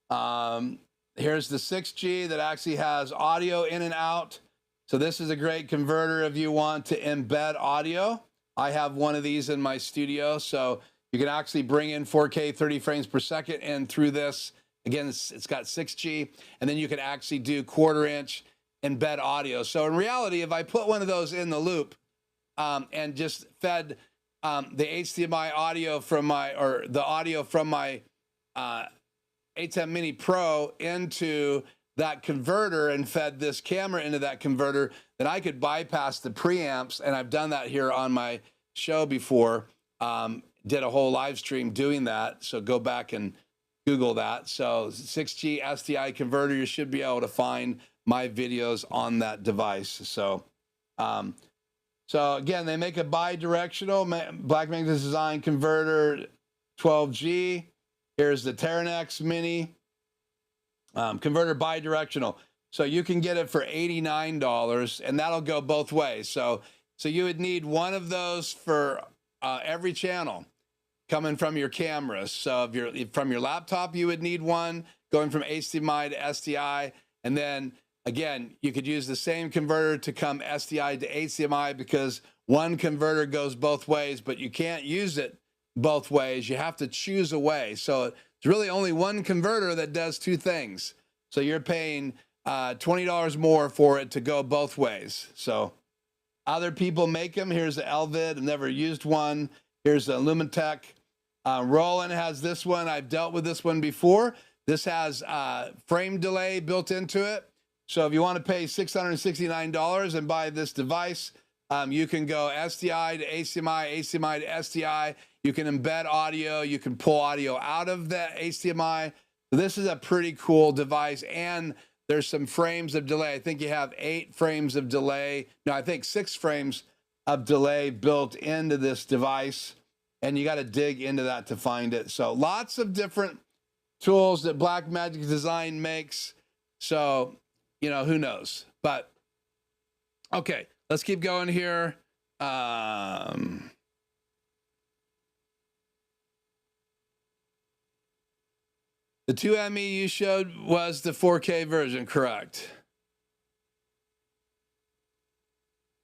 A: 12G. Here's the 6G that actually has audio in and out. So this is a great converter if you want to embed audio. I have one of these in my studio, so you can actually bring in 4K 30 frames per second, and through this, again, it's got 6G, and then you can actually do 1/4 inch embed audio. So in reality, if I put one of those in the loop and just fed the HDMI audio from the audio from my ATEM Mini Pro into that converter and fed this camera into that converter, then I could bypass the preamps. And I've done that here on my show before. Did a whole live stream doing that. So go back and Google that. So 6G SDI converter, you should be able to find my videos on that device. So, so again, they make a bi-directional Blackmagic design converter 12G. Here's the Teranex Mini converter bi-directional. So you can get it for $89, and that'll go both ways. So you would need one of those for every channel coming from your cameras. So if from your laptop, you would need one going from HDMI to SDI. And then again, you could use the same converter to come SDI to HDMI, because one converter goes both ways, but you can't use it both ways. You have to choose a way. So it's really only one converter that does two things. So you're paying $20 more for it to go both ways. So other people make them. Here's the Elvid. I've never used one. Here's the Lumitech. Roland has this one. I've dealt with this one before. This has frame delay built into it. So if you want to pay $669 and buy this device, you can go SDI to HDMI, HDMI to SDI. You can embed audio. You can pull audio out of the HDMI. So this is a pretty cool device. And there's some frames of delay. I think you have 8 frames of delay. No, I think 6 frames of delay built into this device. And you got to dig into that to find it. So lots of different tools that Blackmagic Design makes. So, you know, who knows? But, okay, let's keep going here. The 2ME you showed was the 4K version, correct?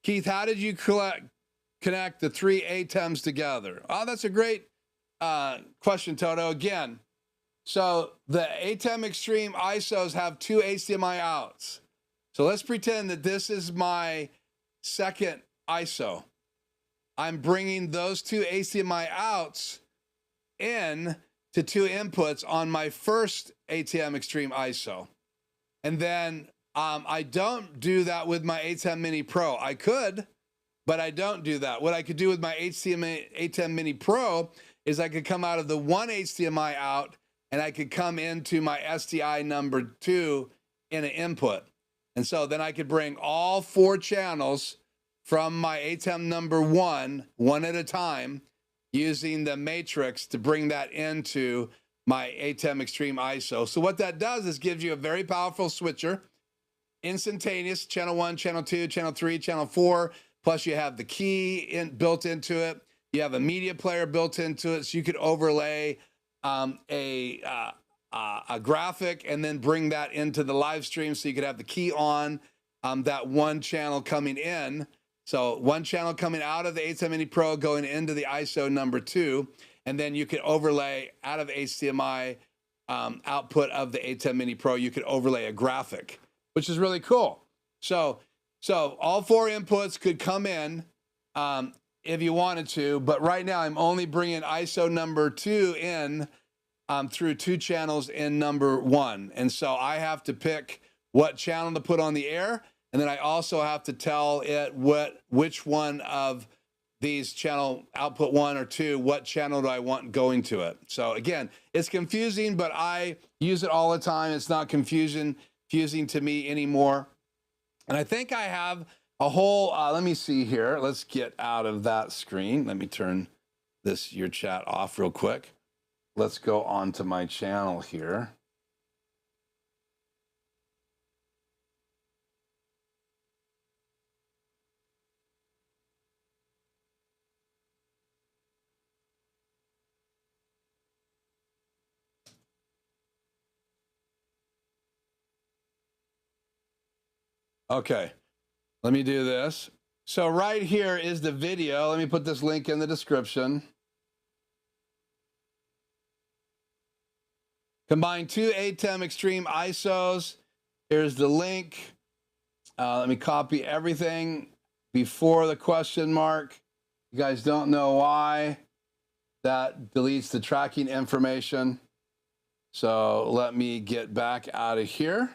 A: Keith, how did you connect the 3 ATEMs together? Oh, that's a great question, Toto. Again, so the ATEM Extreme ISOs have 2 HDMI outs. So let's pretend that this is my second ISO. I'm bringing those 2 HDMI outs in to 2 inputs on my first ATEM Extreme ISO. And then I don't do that with my ATEM Mini Pro. I could, but I don't do that. What I could do with my ATEM Mini Pro is I could come out of the 1 HDMI out and I could come into my SDI number 2 in an input. And so then I could bring all 4 channels from my ATEM number 1 at a time, using the matrix to bring that into my ATEM Extreme ISO. So what that does is gives you a very powerful switcher, instantaneous, channel 1, channel 2, channel 3, channel 4, plus you have the key built into it. You have a media player built into it, so you could overlay a graphic and then bring that into the live stream, so you could have the key on that one channel coming in. So one channel coming out of the ATEM Mini Pro going into the ISO number 2, and then you could overlay out of HDMI output of the ATEM Mini Pro, you could overlay a graphic, which is really cool. So all 4 inputs could come in if you wanted to, but right now I'm only bringing ISO number 2 in through 2 channels in number 1. And so I have to pick what channel to put on the air. And then I also have to tell it which one of these channel output 1 or 2, what channel do I want going to it. So again, it's confusing, but I use it all the time. It's not confusing to me anymore. And I think I have a whole, let me see here. Let's get out of that screen. Let me turn your chat off real quick. Let's go on to my channel here. Okay, Let me do this. So right here is the video. Let me put this link in the description. Combine 2 ATEM Extreme ISOs. Here's the link. Let me copy everything before the question mark. You guys don't know why. That deletes the tracking information. So let me get back out of here.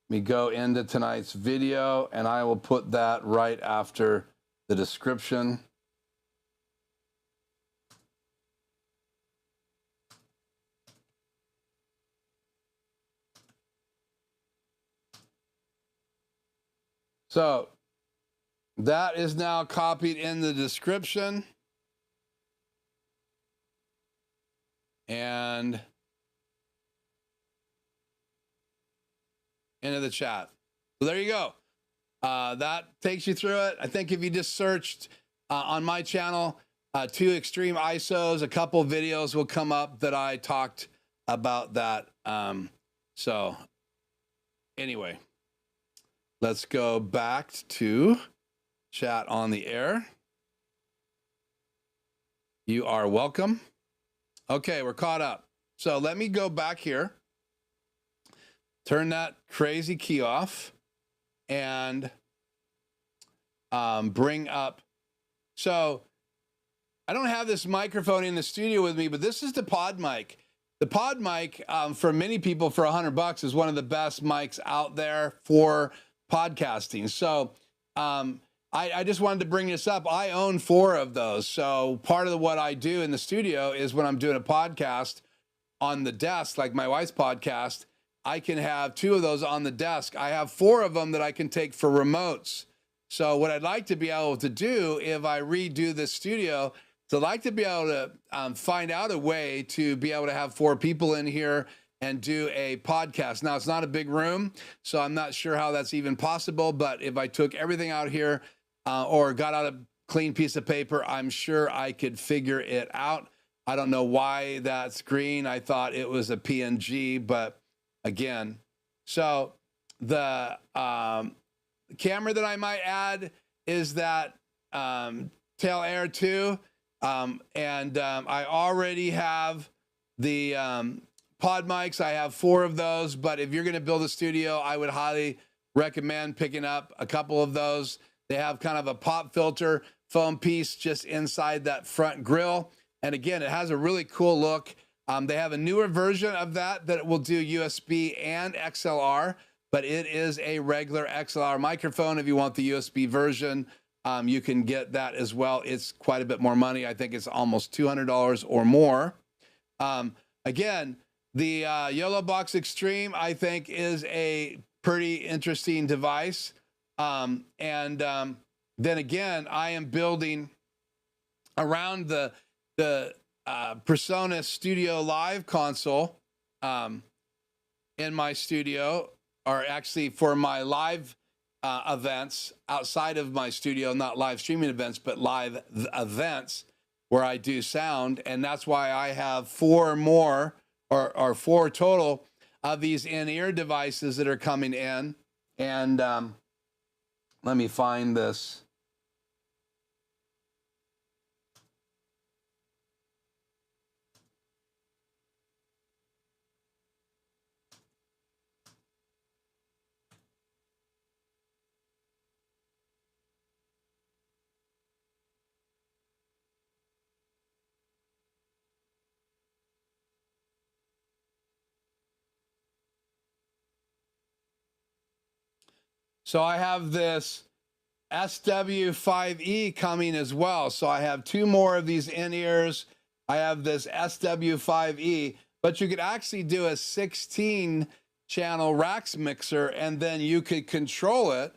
A: Let me go into tonight's video, and I will put that right after the description. So that is now copied in the description. And into the chat. So there you go. That takes you through it. I think if you just searched on my channel, 2 extreme ISOs, a couple videos will come up that I talked about that. So anyway, let's go back to chat on the air. You are welcome. Okay, we're caught up. So let me go back here, turn that crazy key off, and bring up. So I don't have this microphone in the studio with me, but this is the pod mic. The pod mic, for many people, for $100 is one of the best mics out there for podcasting. So I just wanted to bring this up. I own 4 of those. So part of what I do in the studio is when I'm doing a podcast on the desk, like my wife's podcast, I can have 2 of those on the desk. I have 4 of them that I can take for remotes. So what I'd like to be able to do if I redo the studio, is I'd like to be able to find out a way to be able to have 4 people in here and do a podcast. Now, it's not a big room, so I'm not sure how that's even possible, but if I took everything out here or got out a clean piece of paper, I'm sure I could figure it out. I don't know why that's green. I thought it was a PNG, but again, so the camera that I might add is that Tail Air 2, and I already have the pod mics. I have 4 of those, but if you're going to build a studio, I would highly recommend picking up a couple of those. They have kind of a pop filter foam piece just inside that front grill. And again, it has a really cool look. They have a newer version of that will do USB and XLR, but it is a regular XLR microphone. If you want the USB version, you can get that as well. It's quite a bit more money. I think it's almost $200 or more. Again, the YoloBox Extreme, I think, is a pretty interesting device. Then again, I am building around the PreSonus StudioLive console in my studio, or actually for my live events outside of my studio, not live streaming events, but live events where I do sound. And that's why I have 4 more or 4 total of these in-ear devices that are coming in. And let me find this. So I have this SW5E coming as well. So I have 2 more of these in-ears. I have this SW5E, but you could actually do a 16-channel Rax mixer, and then you could control it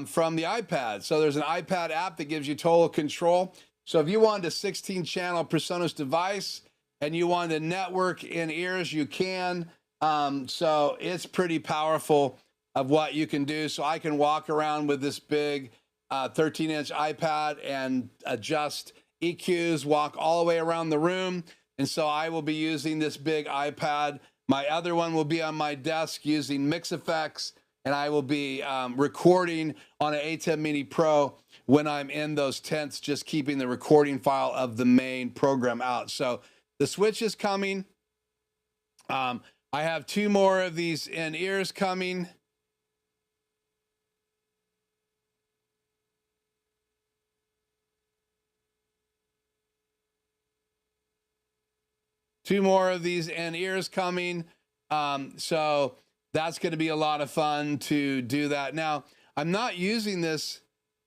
A: from the iPad. So there's an iPad app that gives you total control. So if you wanted a 16-channel PreSonus device and you wanted to network in-ears, you can. So it's pretty powerful of what you can do. So I can walk around with this big 13-inch iPad and adjust EQs, walk all the way around the room. And so I will be using this big iPad. My other one will be on my desk using mix effects and I will be recording on an ATEM Mini Pro when I'm in those tents, just keeping the recording file of the main program out. So the switch is coming. I have 2 more of these in-ears coming. Two more of these in-ears coming. So that's going to be a lot of fun to do that. Now, I'm not using this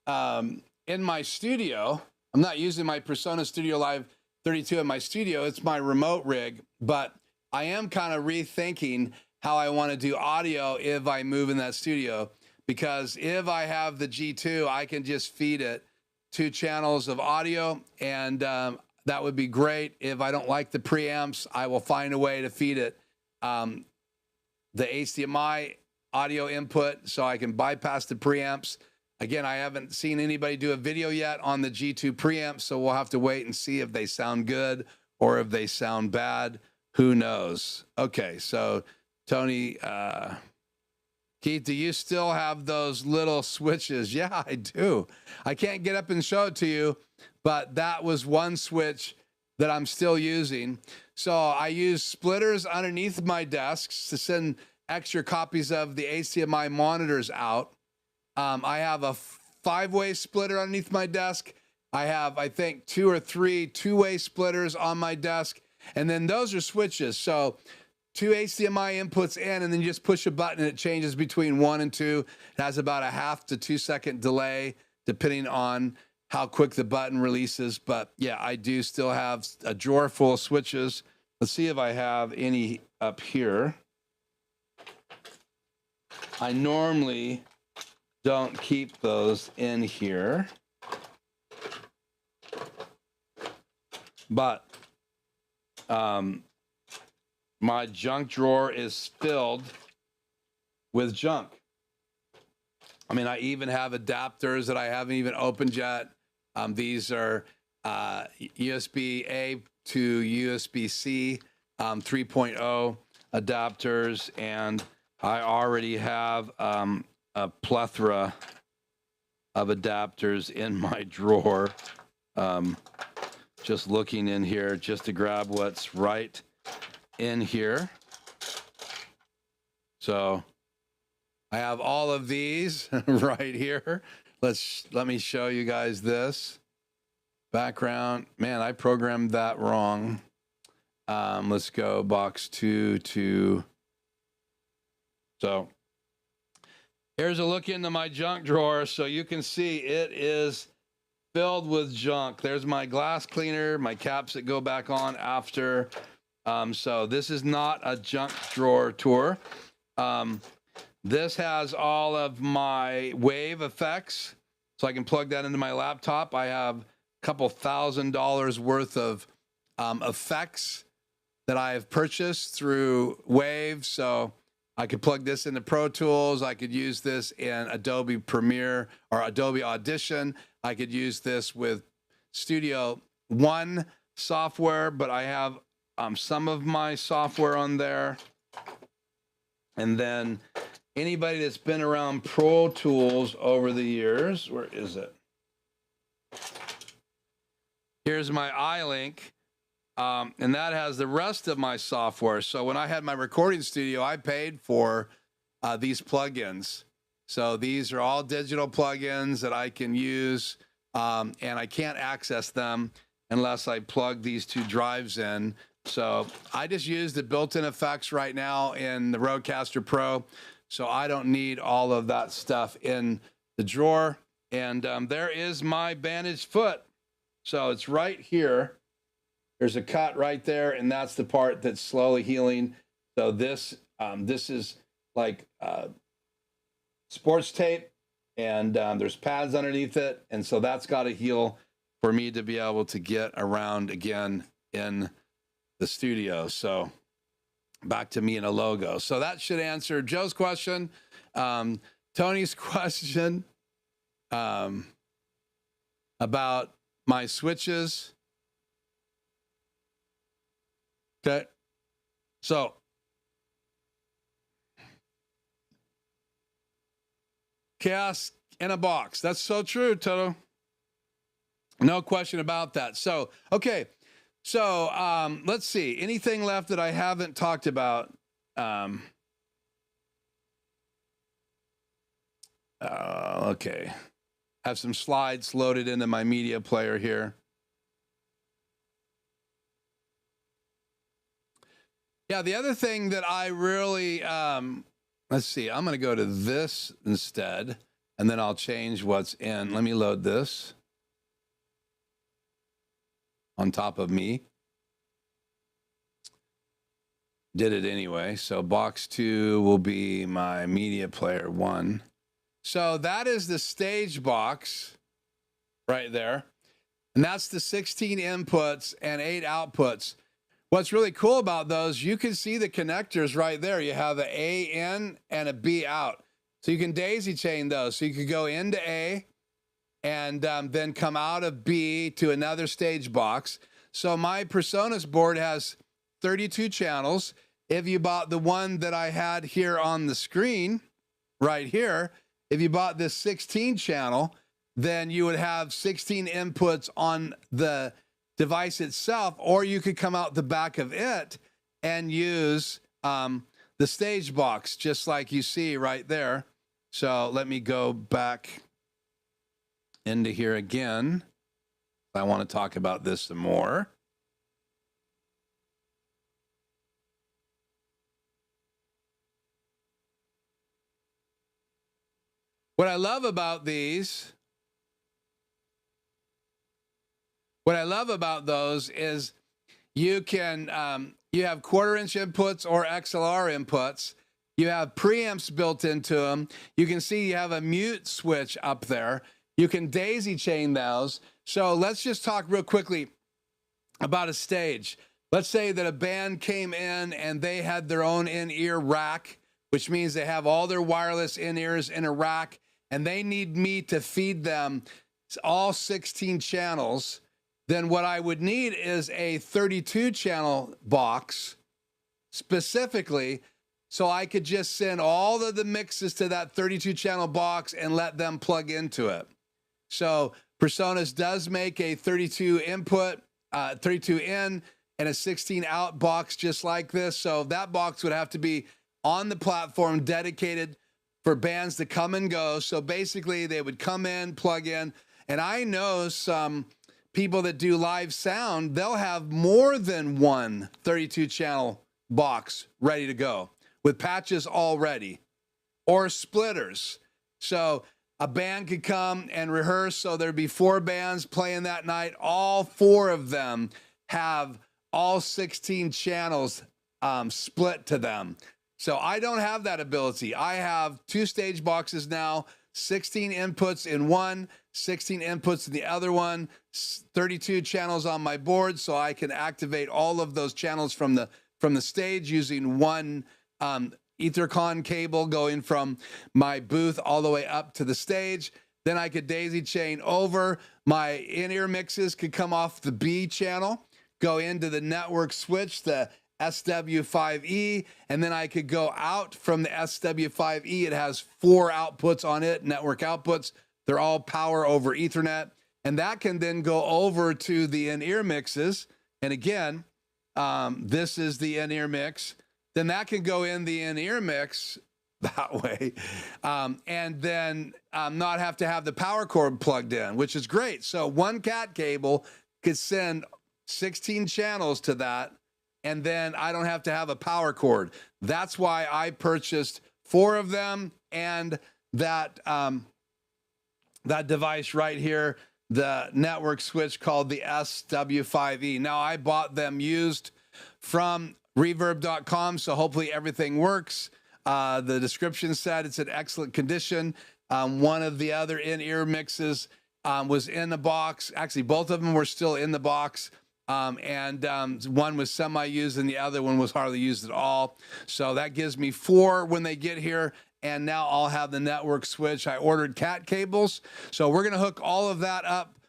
A: in my studio. I'm not using my PreSonus StudioLive 32 in my studio. It's my remote rig, but I am kind of rethinking how I want to do audio if I move in that studio, because if I have the G2, I can just feed it 2 channels of audio, and that would be great. If I don't like the preamps, I will find a way to feed it the HDMI audio input so I can bypass the preamps. Again, I haven't seen anybody do a video yet on the G2 preamps, so we'll have to wait and see if they sound good or if they sound bad. Who knows? Okay, so Tony, Keith, do you still have those little switches? Yeah, I do. I can't get up and show it to you, but that was one switch that I'm still using. So I use splitters underneath my desks to send extra copies of the HDMI monitors out. I have a 5-way splitter underneath my desk. I have, I think, 2 or 3 2-way splitters on my desk. And then those are switches. So 2 HDMI inputs in, and then you just push a button and it changes between 1 and 2. It has about a 1/2 to 2 second delay, depending on how quick the button releases. But yeah, I do still have a drawer full of switches. Let's see if I have any up here. I normally don't keep those in here, but my junk drawer is filled with junk. I mean, I even have adapters that I haven't even opened yet. These are USB-A to USB-C 3.0 adapters, and I already have a plethora of adapters in my drawer. Just looking in here just to grab what's right in here. So I have all of these right here. Let me show you guys this background. Man, I programmed that wrong. Let's go box 2 to. So here's a look into my junk drawer, so you can see it is filled with junk. There's my glass cleaner, my caps that go back on after. So this is not a junk drawer tour. This has all of my wave effects, so I can plug that into my laptop. I have a couple $1,000 worth of effects that I have purchased through Wave. So I could plug this into Pro Tools. I could use this in Adobe Premiere or Adobe Audition. I could use this with Studio One software, but I have some of my software on there. And then anybody that's been around Pro Tools over the years, where is it? Here's my iLink, and that has the rest of my software. So when I had my recording studio, I paid for these plugins. So these are all digital plugins that I can use, and I can't access them unless I plug these 2 drives in. So I just use the built-in effects right now in the Rodecaster Pro. So I don't need all of that stuff in the drawer. And there is my bandaged foot. So it's right here. There's a cut right there, and that's the part that's slowly healing. So this is like sports tape, and there's pads underneath it. And so that's got to heal for me to be able to get around again in the studio. So back to me and a logo. So that should answer Joe's question, Tony's question about my switches. Okay. So Chaos in a box. That's so true, Toto. No question about that. So, okay. So, let's see. Anything left that I haven't talked about? Okay. Have some slides loaded into my media player here. Yeah, the other thing that I really, let's see, I'm going to go to this instead, and then I'll change what's in. Let me load this on top of me. Did it anyway. So box 2 will be my media player 1. So that is the stage box right there. And that's the 16 inputs and 8 outputs. What's really cool about those, you can see the connectors right there. You have the A in and a B out. So you can daisy chain those. So you could go into A and then come out of B to another stage box. So my PreSonus board has 32 channels. If you bought the one that I had here on the screen right here, if you bought this 16 channel, then you would have 16 inputs on the device itself, or you could come out the back of it and use the stage box, just like you see right there. So let me go back into here again. I want to talk about this some more. What I love about these, what I love about those is you can, you have 1/4-inch inputs or XLR inputs. You have preamps built into them. You can see you have a mute switch up there. You can daisy chain those. So let's just talk real quickly about a stage. Let's say that a band came in and they had their own in-ear rack, which means they have all their wireless in-ears in a rack, and they need me to feed them all 16 channels. Then what I would need is a 32 channel box specifically, so I could just send all of the mixes to that 32 channel box and let them plug into it. So PreSonus does make a 32 input, 32 in and a 16 out box just like this. So that box would have to be on the platform dedicated for bands to come and go. So basically they would come in, plug in, and I know some people that do live sound, they'll have more than one 32 channel box ready to go with patches already or splitters. So a band could come and rehearse. So there'd be 4 bands playing that night. All 4 of them have all 16 channels split to them. So I don't have that ability. I have 2 stage boxes now, 16 inputs in one, 16 inputs in the other one, 32 channels on my board, so I can activate all of those channels from the stage using one Ethercon cable going from my booth all the way up to the stage. Then I could daisy chain over. My in-ear mixes could come off the B channel, go into the network switch, the SW5E, and then I could go out from the SW5E. It has 4 outputs on it, network outputs. They're all power over Ethernet, and that can then go over to the in-ear mixes. And again, this is the in-ear mix. Then that can go in the in-ear mix that way, and then not have to have the power cord plugged in, which is great. So one cat cable could send 16 channels to that, and then I don't have to have a power cord. That's why I purchased 4 of them, and that that device right here, the network switch called the SW5E. Now I bought them used from reverb.com, so hopefully everything works. The description said it's in excellent condition. One of the other in-ear mixes was in the box. Actually, both of them were still in the box. And one was semi-used and the other one was hardly used at all. So that gives me 4 when they get here. And now I'll have the network switch. I ordered cat cables. So we're going to hook all of that up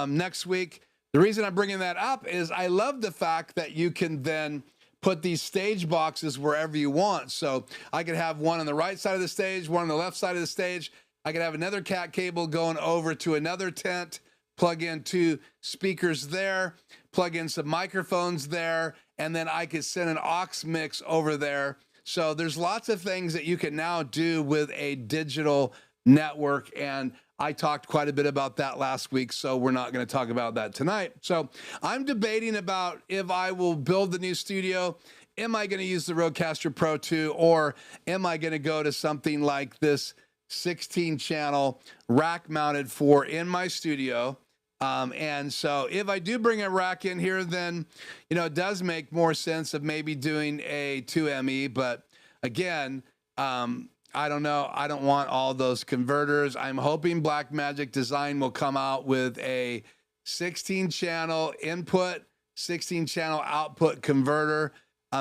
A: next week. The reason I'm bringing that up is I love the fact that you can then put these stage boxes wherever you want. So I could have one on the right side of the stage, one on the left side of the stage. I could have another cat cable going over to another tent, plug in 2 speakers there, plug in some microphones there, and then I could send an aux mix over there. So there's lots of things that you can now do with a digital network, and I talked quite a bit about that last week, so we're not going to talk about that tonight. So I'm debating about if I will build the new studio. Am I going to use the Rodecaster Pro 2, or am I going to go to something like this 16-channel rack mounted for in my studio? And so if I do bring a rack in here, then, you know, it does make more sense of maybe doing a 2ME. But again, I don't know. I don't want all those converters. I'm hoping Blackmagic Design will come out with a 16-channel input, 16-channel output converter,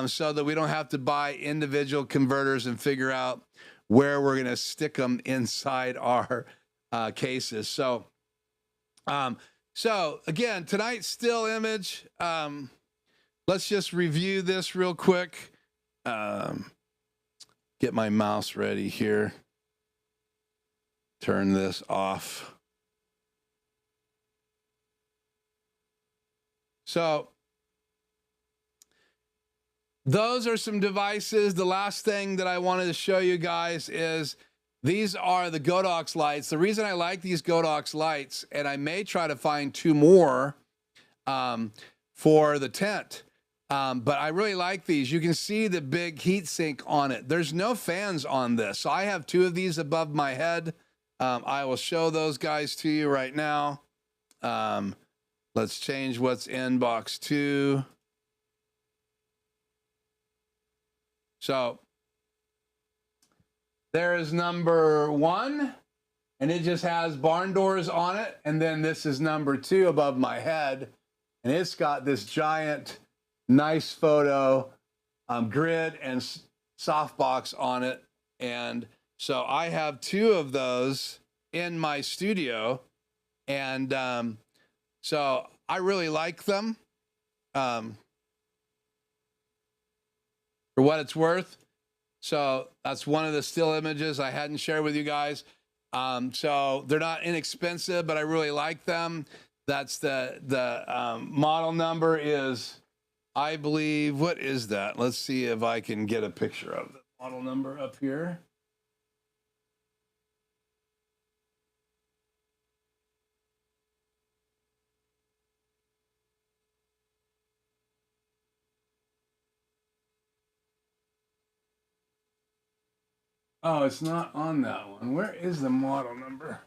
A: so that we don't have to buy individual converters and figure out where we're going to stick them inside our cases. So again, tonight's still image. Let's just review this real quick. Get my mouse ready here. Turn this off. So those are some devices. The last thing that I wanted to show you guys is these are the Godox lights. The reason I like these Godox lights, and I may try to find 2 more for the tent, but I really like these. You can see the big heat sink on it. There's no fans on this. So I have 2 of these above my head. I will show those guys to you right now. Let's change what's in box 2. So there is number 1, and it just has barn doors on it. And then this is number 2 above my head, and it's got this giant, nice photo grid and softbox on it. And so I have 2 of those in my studio, and so I really like them. For what it's worth. So that's one of the still images I hadn't shared with you guys. So they're not inexpensive, but I really like them. That's the model number is, I believe, what is that? Let's see if I can get a picture of the model number up here. Oh, it's not on that one. Where is the model number?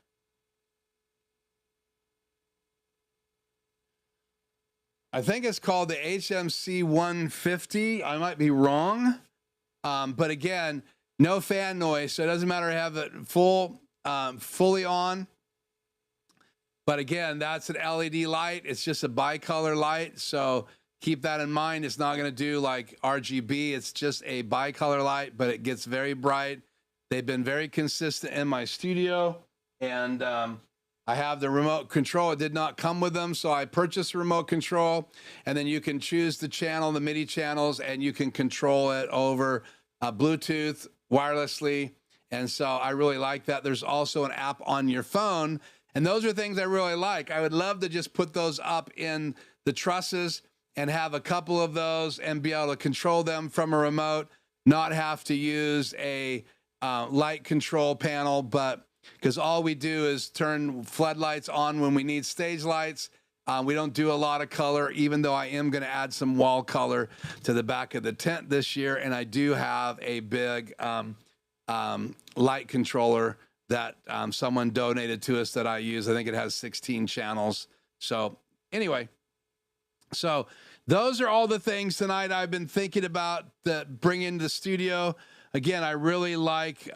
A: I think it's called the HMC 150. I might be wrong. But again, no fan noise, so it doesn't matter to have it fully on. But again, that's an LED light. It's just a bicolor light, so keep that in mind. It's not going to do like RGB. It's just a bicolor light, but it gets very bright. They've been very consistent in my studio, and I have the remote control. It did not come with them, so I purchased a remote control, and then you can choose the channel, the MIDI channels, and you can control it over Bluetooth wirelessly. And so I really like that. There's also an app on your phone, and those are things I really like. I would love to just put those up in the trusses and have a couple of those and be able to control them from a remote, not have to use a light control panel, but because all we do is turn floodlights on when we need stage lights. We don't do a lot of color, even though I am going to add some wall color to the back of the tent this year. And I do have a big light controller that someone donated to us that I use. I think it has 16 channels. So anyway, so those are all the things tonight I've been thinking about that bring into the studio. Again, I really like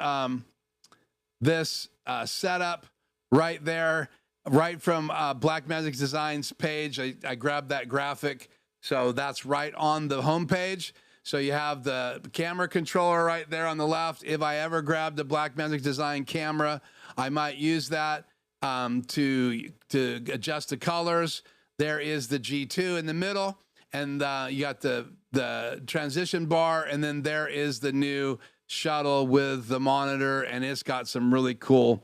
A: this setup right there, right from Blackmagic Design's page. I grabbed that graphic, so that's right on the home page. So you have the camera controller right there on the left. If I ever grabbed a Blackmagic Design camera, I might use that to adjust the colors. There is the G2 in the middle, and you got the transition bar, and then there is the new shuttle with the monitor, and it's got some really cool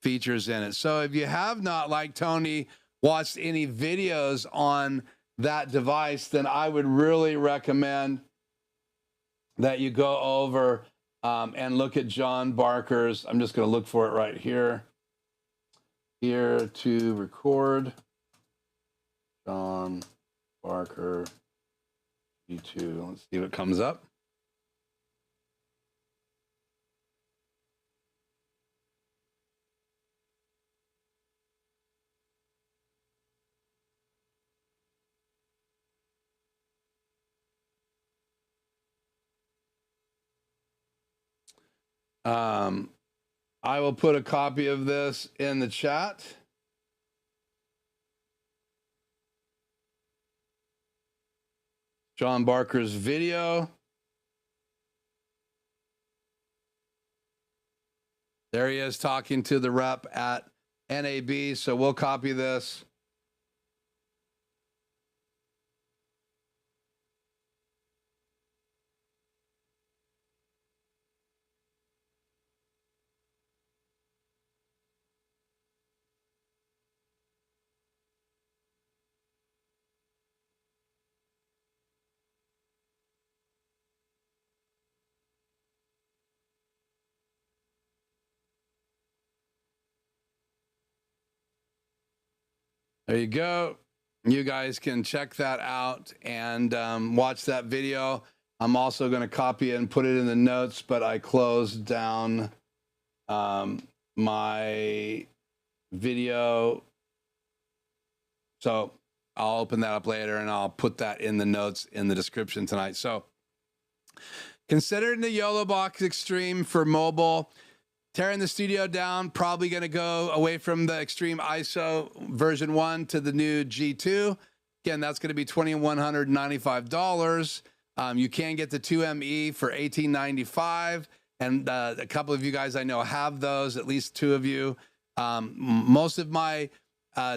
A: features in it. So if you have not, like Tony, watched any videos on that device, then I would really recommend that you go over and look at John Barker's. I'm just going to look for it right here. Here to record. John Barker G2. Let's see what comes up. I will put a copy of this in the chat. John Barker's video. There he is talking to the rep at NAB. So we'll copy this. There you go. You guys can check that out and watch that video. I'm also going to copy it and put it in the notes, but I closed down my video. So I'll open that up later and I'll put that in the notes in the description tonight. So considering the YoloBox Extreme for mobile, tearing the studio down, probably going to go away from the Extreme ISO version 1 to the new G2. Again, that's going to be $2,195. You can get the 2ME for $1,895. And a couple of you guys I know have those, at least 2 of you. Most of my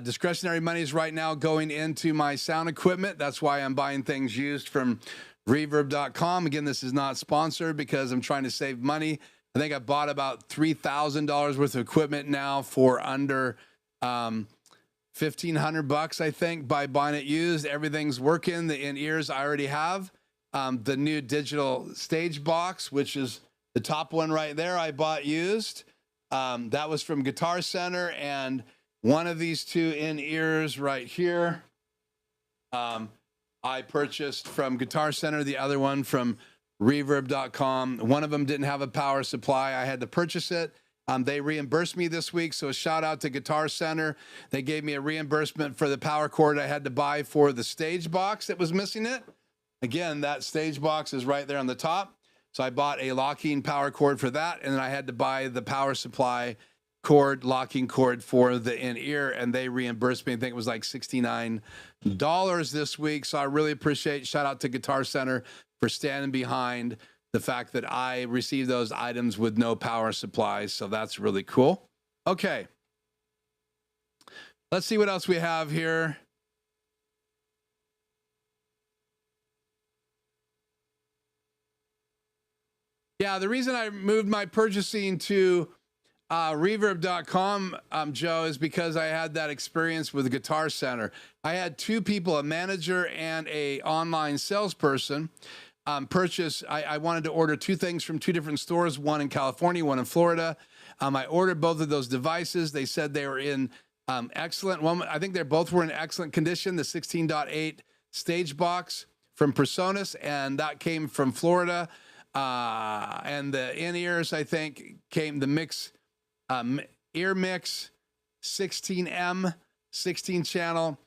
A: discretionary money is right now going into my sound equipment. That's why I'm buying things used from reverb.com. Again, this is not sponsored because I'm trying to save money. I think I bought about $3,000 worth of equipment now for under $1,500, I think, by buying it used. Everything's working. The in-ears I already have. The new digital stage box, which is the top one right there, I bought used. That was from Guitar Center, and one of these 2 in-ears right here, I purchased from Guitar Center. The other one from reverb.com. One of them didn't have a power supply. I had to purchase it. They reimbursed me this week, so a shout out to Guitar Center. They gave me a reimbursement for the power cord I had to buy for the stage box that was missing it. Again, that stage box is right there on the top. So I bought a locking power cord for that, and then I had to buy the power supply cord, locking cord for the in-ear, and they reimbursed me. I think it was like $69 this week. So I really appreciate, shout out to Guitar Center for standing behind the fact that I received those items with no power supplies. So that's really cool. Okay. Let's see what else we have here. Yeah, the reason I moved my purchasing to reverb.com, Joe, is because I had that experience with Guitar Center. I had 2 people, a manager and a online salesperson, purchase. I wanted to order 2 things from 2 different stores, one in California, one in Florida. I ordered both of those devices. They said they were in excellent. One, I think they both were in excellent condition. The 16.8 stage box from PreSonus, and that came from Florida. And the in-ears, I think, came the mix, EarMix 16M, 16 channel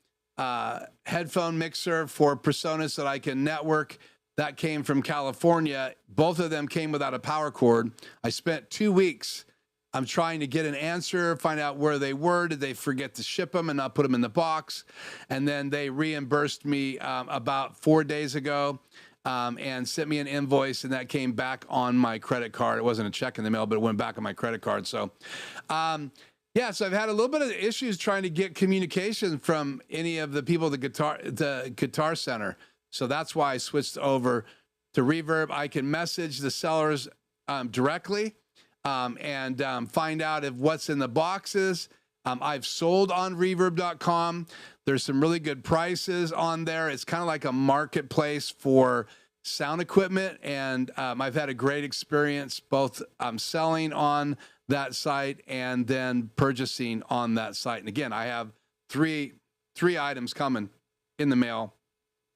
A: headphone mixer for PreSonus that I can network. That came from California. Both of them came without a power cord. I spent 2 weeks. I'm trying to get an answer, find out where they were. Did they forget to ship them and not put them in the box? And then they reimbursed me about 4 days ago and sent me an invoice, and that came back on my credit card. It wasn't a check in the mail, but it went back on my credit card. So, yeah, so I've had a little bit of issues trying to get communication from any of the people at the Guitar Center. So that's why I switched over to Reverb. I can message the sellers directly. and find out if what's in the boxes. I've sold on reverb.com. There's some really good prices on there. It's kind of like a marketplace for sound equipment, and I've had a great experience both selling on that site and then purchasing on that site. And again, I have three items coming in the mail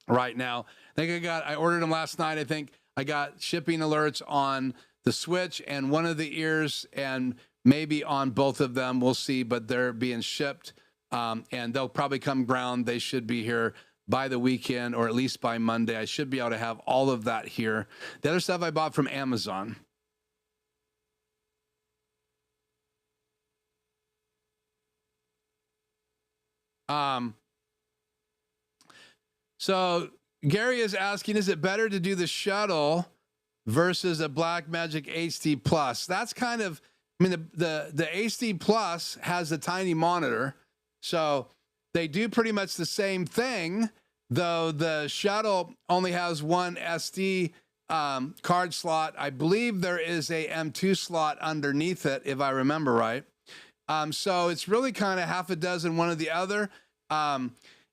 A: right now. I ordered them last night. I think I got shipping alerts on the Switch and one of the ears, and maybe on both of them. We'll see, but they're being shipped, and they'll probably come ground. They should be here by the weekend, or at least by Monday. I should be able to have all of that here. The other stuff I bought from Amazon. So Gary is asking, is it better to do the shuttle versus a Blackmagic HD Plus? That's kind of, I mean, the HD Plus has a tiny monitor, so they do pretty much the same thing, though the shuttle only has one SD card slot. I believe there is a M2 slot underneath it, if I remember right. So it's really kind of half a dozen, one or the other.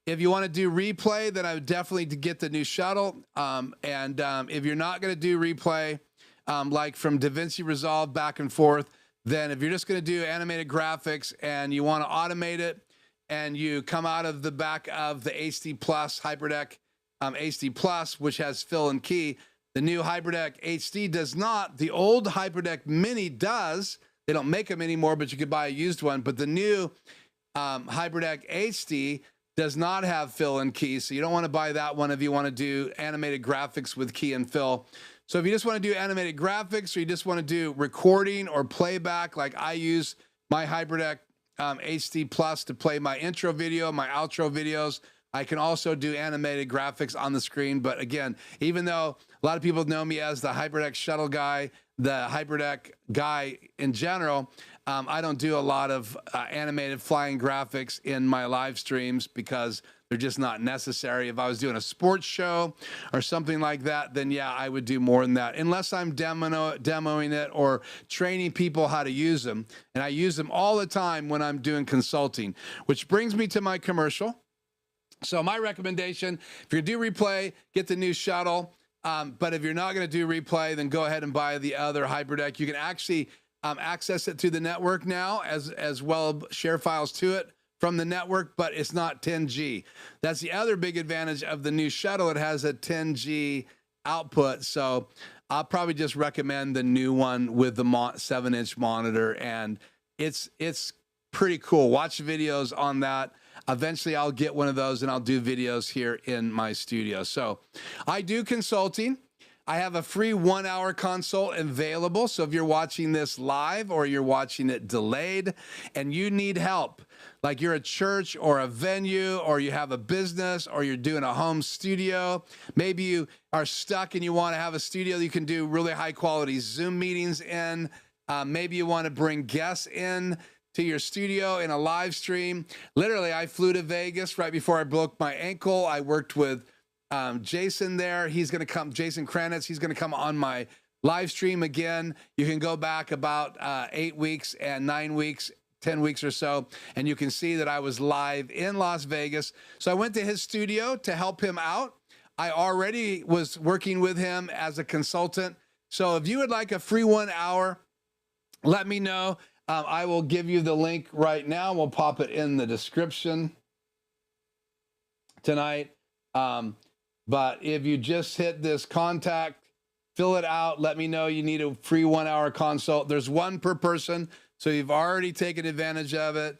A: If you want to do replay, then I would definitely get the new shuttle. If you're not going to do replay, like from DaVinci Resolve back and forth, then if you're just going to do animated graphics and you want to automate it, and you come out of the back of the HD Plus HyperDeck HD Plus, which has fill and key, the new HyperDeck HD does not. The old HyperDeck Mini does. They don't make them anymore, but you could buy a used one. But the new HyperDeck HD does not have fill and key, so you don't want to buy that one if you want to do animated graphics with key and fill. So if you just want to do animated graphics, or you just want to do recording or playback, like I use my HyperDeck HD Plus to play my intro video, my outro videos. I can also do animated graphics on the screen. But again, even though a lot of people know me as the HyperDeck shuttle guy, the HyperDeck guy in general, I don't do a lot of animated flying graphics in my live streams because they're just not necessary. If I was doing a sports show or something like that, then yeah, I would do more than that, unless I'm demoing it or training people how to use them. And I use them all the time when I'm doing consulting, which brings me to my commercial. So my recommendation, if you're going to do replay, get the new shuttle. But if you're not going to do replay, then go ahead and buy the other HyperDeck. You can actually access it through the network now, as well share files to it from the network, but it's not 10G. That's the other big advantage of the new shuttle. It has a 10G output. So I'll probably just recommend the new one with the 7-inch monitor, and it's pretty cool. Watch videos on that. Eventually I'll get one of those and I'll do videos here in my studio. So I do consulting. I have a free 1-hour consult available. So if you're watching this live or you're watching it delayed and you need help, like you're a church or a venue, or you have a business, or you're doing a home studio, maybe you are stuck and you want to have a studio you can do really high quality Zoom meetings in. Maybe you want to bring guests in to your studio in a live stream. Literally, I flew to Vegas right before I broke my ankle. I worked with Jason there. He's going to come, Jason Kranitz. He's going to come on my live stream again. You can go back about 8 weeks and 9 weeks, 10 weeks or so, and you can see that I was live in Las Vegas. So I went to his studio to help him out. I already was working with him as a consultant. So if you would like a free 1 hour, let me know. I will give you the link right now. We'll pop it in the description tonight. But if you just hit this contact, fill it out, let me know you need a free 1 hour consult. There's one per person, so you've already taken advantage of it.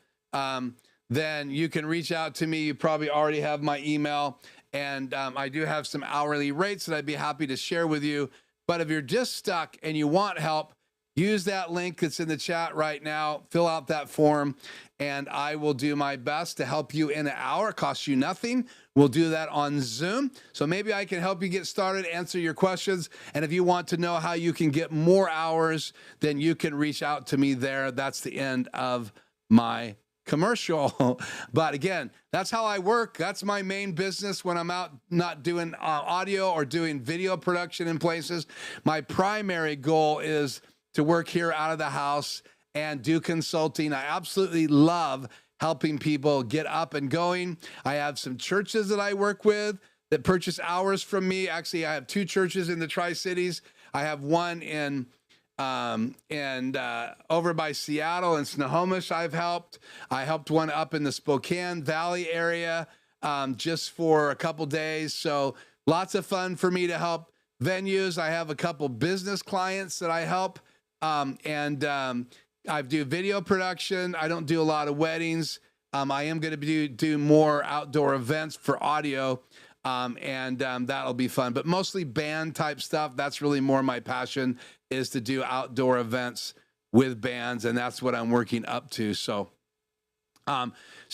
A: Then you can reach out to me. You probably already have my email, and I do have some hourly rates that I'd be happy to share with you. But if you're just stuck and you want help, use that link that's in the chat right now, fill out that form, and I will do my best to help you in an hour. It costs you nothing. We'll do that on Zoom. So maybe I can help you get started, answer your questions. And if you want to know how you can get more hours, then you can reach out to me there. That's the end of my commercial. But again, that's how I work. That's my main business when I'm out not doing audio or doing video production in places. My primary goal is to work here out of the house and do consulting. I absolutely love helping people get up and going. I have some churches that I work with that purchase hours from me. Actually, I have 2 churches in the Tri-Cities. I have one in over by Seattle and Snohomish I've helped. I helped one up in the Spokane Valley area just for a couple days. So lots of fun for me to help venues. I have a couple business clients that I help. I do video production. I don't do a lot of weddings. I am going to do more outdoor events for audio. That'll be fun, but mostly band type stuff. That's really more my passion, is to do outdoor events with bands. And that's what I'm working up to. So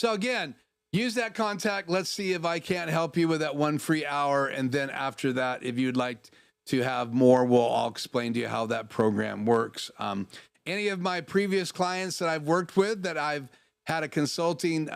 A: again, use that contact. Let's see if I can't help you with that 1 free hour. And then after that, if you'd like to have more, I'll explain to you how that program works. Any of my previous clients that I've worked with, that I've had a consulting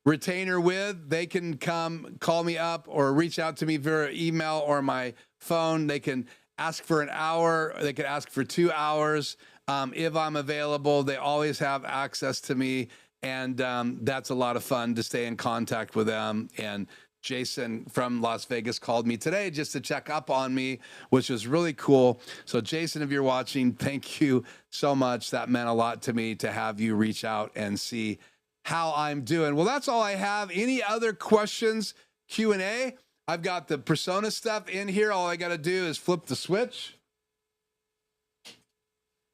A: retainer with, they can come call me up or reach out to me via email or my phone. They can ask for an hour, or they can ask for 2 hours. If I'm available, they always have access to me. And that's a lot of fun to stay in contact with them. And Jason from Las Vegas called me today just to check up on me, which was really cool. So Jason, if you're watching, thank you so much. That meant a lot to me to have you reach out and see how I'm doing. Well, that's all I have. Any other questions? Q&A? I've got the PreSonus stuff in here. All I got to do is flip the switch,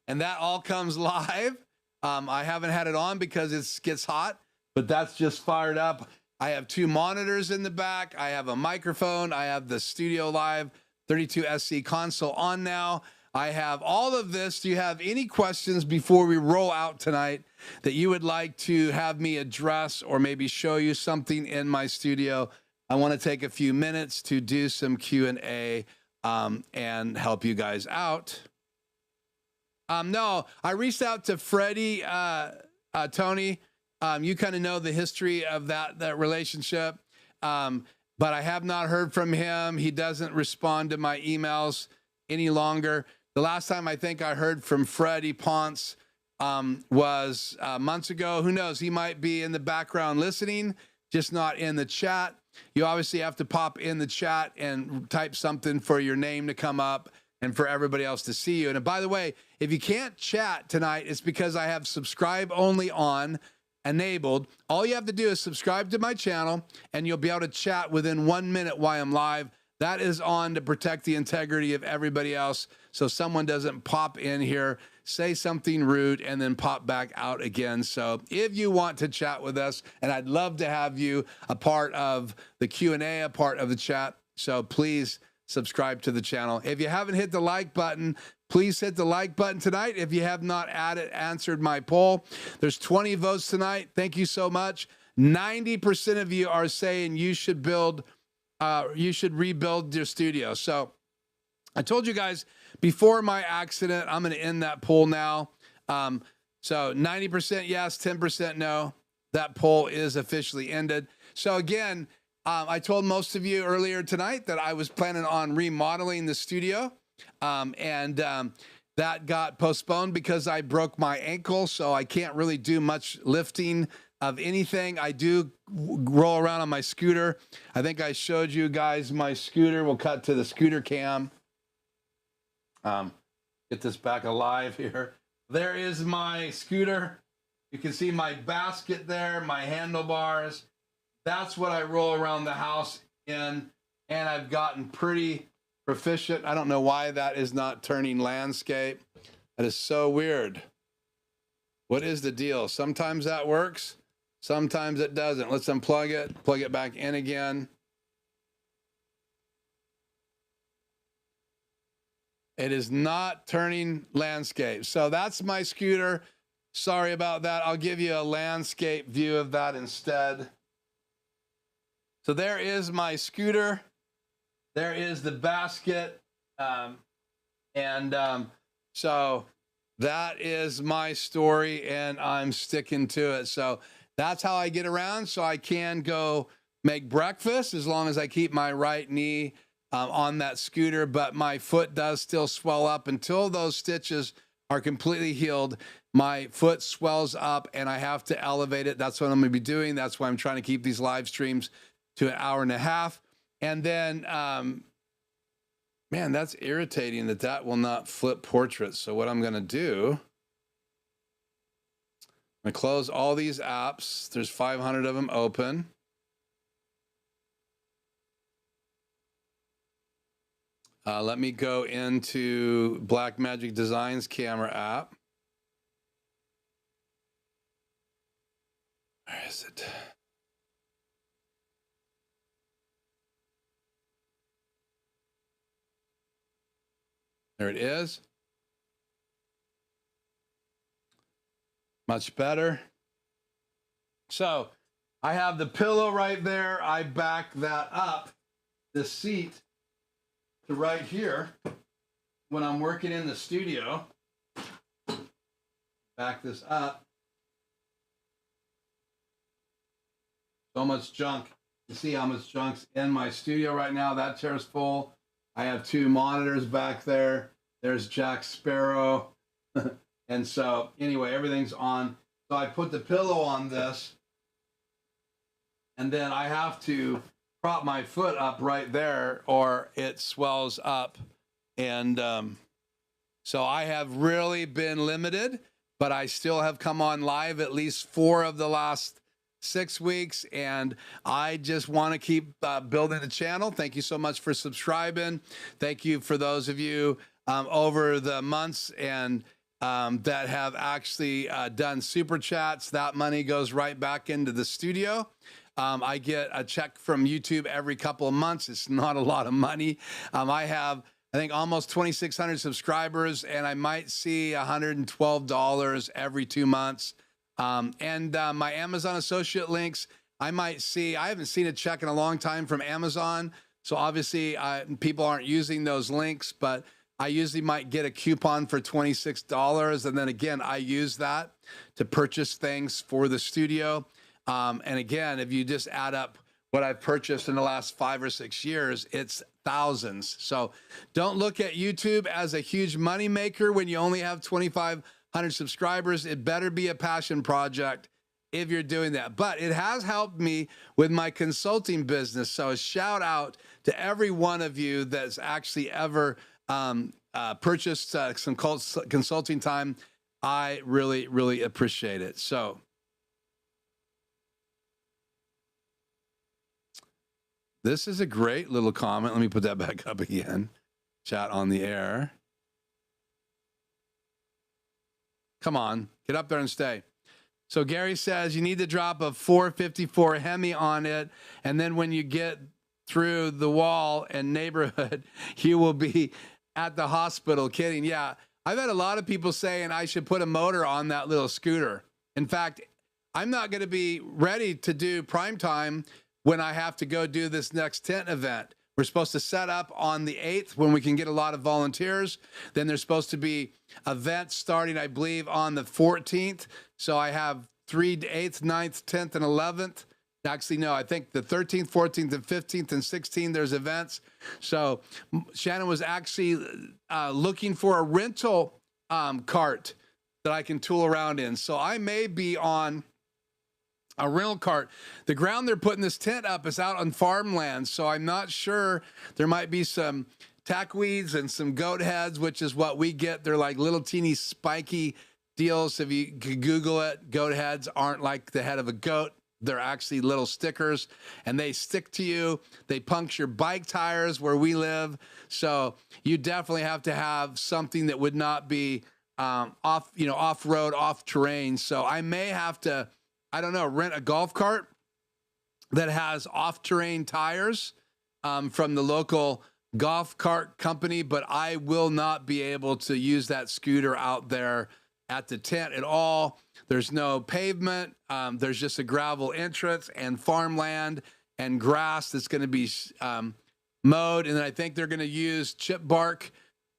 A: and that all comes live. I haven't had it on because it gets hot, but that's just fired up. I have 2 monitors in the back. I have a microphone. I have the StudioLive 32SC console on now. I have all of this. Do you have any questions before we roll out tonight that you would like to have me address, or maybe show you something in my studio? I want to take a few minutes to do some Q&A and help you guys out. No, I reached out to Freddie, Tony. You kind of know the history of that relationship, but I have not heard from him. He doesn't respond to my emails any longer. The last time I think I heard from Freddie Ponce was months ago. Who knows? He might be in the background listening, just not in the chat. You obviously have to pop in the chat and type something for your name to come up and for everybody else to see you. And by the way, if you can't chat tonight, it's because I have subscribe only on enabled. All you have to do is subscribe to my channel and you'll be able to chat within 1 minute while I'm live. That is on to protect the integrity of everybody else, so someone doesn't pop in here, say something rude, and then pop back out again. So if you want to chat with us, and I'd love to have you a part of the Q&A, a part of the chat, so please subscribe to the channel. If you haven't hit the like button, please hit the like button tonight. If you have not answered my poll, there's 20 votes tonight. Thank you so much. 90% of you are saying you should rebuild your studio. So I told you guys before my accident, I'm going to end that poll now. So 90% yes, 10% no. That poll is officially ended. So again, I told most of you earlier tonight that I was planning on remodeling the studio. That got postponed because I broke my ankle. So I can't really do much lifting of anything. I do roll around on my scooter. I think I showed you guys my scooter. We'll cut to the scooter cam. Get this back alive here. There is my scooter. You can see my basket there, my handlebars. That's what I roll around the house in. And I've gotten pretty proficient. I don't know why that is not turning landscape. That is so weird. What is the deal? Sometimes that works. Sometimes it doesn't. Let's unplug it, plug it back in again. It is not turning landscape. So that's my scooter. Sorry about that. I'll give you a landscape view of that instead. So there is my scooter. There is the basket. So that is my story, and I'm sticking to it. So that's how I get around. So I can go make breakfast as long as I keep my right knee on that scooter, but my foot does still swell up. Until those stitches are completely healed, my foot swells up and I have to elevate it. That's what I'm gonna be doing. That's why I'm trying to keep these live streams to an hour and a half. And then, man, that's irritating that will not flip portraits. So what I'm gonna do, I'm gonna close all these apps. There's 500 of them open. Let me go into Blackmagic Designs camera app. Where is it? There it is. Much better. So I have the pillow right there. I back that up, the seat, to right here when I'm working in the studio. Back this up. So much junk. You see how much junk's in my studio right now. That chair's full. I have 2 monitors back there. There's Jack Sparrow. And so anyway, everything's on. So I put the pillow on this, and then I have to prop my foot up right there or it swells up. And so I have really been limited, but I still have come on live at least 4 of the last 6 weeks, and I just want to keep building the channel. Thank you so much for subscribing. Thank you for those of you over the months and that have actually done super chats. That money goes right back into the studio. I get a check from YouTube every couple of months. It's not a lot of money. I have, I think, almost 2,600 subscribers, and I might see $112 every 2 months. And my Amazon associate links, I might see, I haven't seen a check in a long time from Amazon. So obviously people aren't using those links, but I usually might get a coupon for $26. And then again, I use that to purchase things for the studio. And again, if you just add up what I've purchased in the last 5 or 6 years, it's thousands. So don't look at YouTube as a huge money maker when you only have 2,500 subscribers. It better be a passion project if you're doing that. But it has helped me with my consulting business. So a shout out to every one of you that's actually ever purchased some consulting time. I really, really appreciate it. So this is a great little comment. Let me put that back up again. Chat on the air. Come on, get up there and stay. So Gary says you need to drop a 454 Hemi on it, and then when you get through the wall and neighborhood, you will be at the hospital. Kidding. Yeah, I've had a lot of people saying I should put a motor on that little scooter. In fact, I'm not going to be ready to do prime time when I have to go do this next tent event. We're supposed to set up on the 8th when we can get a lot of volunteers. Then there's supposed to be events starting, I believe, on the 14th. So I have 3, 8th, 9th, 10th, and 11th. Actually, no, I think the 13th, 14th, and 15th, and 16th, there's events. So Shannon was actually looking for a rental cart that I can tool around in. So I may be on a rental cart. The ground they're putting this tent up is out on farmland, so I'm not sure. There might be some tackweeds and some goat heads, which is what we get. They're like little teeny spiky deals. If you could Google it, goat heads aren't like the head of a goat. They're actually little stickers, and they stick to you. They puncture bike tires where we live. So you definitely have to have something that would not be off-road, off-terrain. So I may have to, I don't know, rent a golf cart that has off-terrain tires from the local golf cart company, but I will not be able to use that scooter out there at the tent at all. There's no pavement. There's just a gravel entrance and farmland and grass that's going to be mowed. And then I think they're going to use chip bark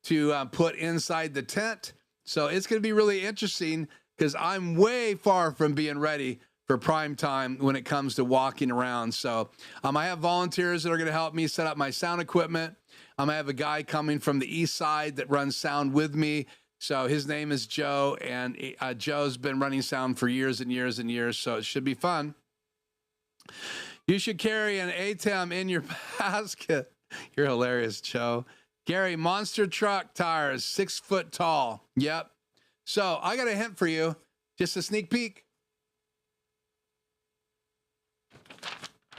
A: to put inside the tent. So it's going to be really interesting because I'm way far from being ready for prime time when it comes to walking around. So I have volunteers that are going to help me set up my sound equipment. I have a guy coming from the east side that runs sound with me. So his name is Joe, and Joe's been running sound for years and years and years, so it should be fun. You should carry an ATEM in your basket. You're hilarious, Joe. Gary, monster truck tires, 6 foot tall. Yep. So I got a hint for you, just a sneak peek.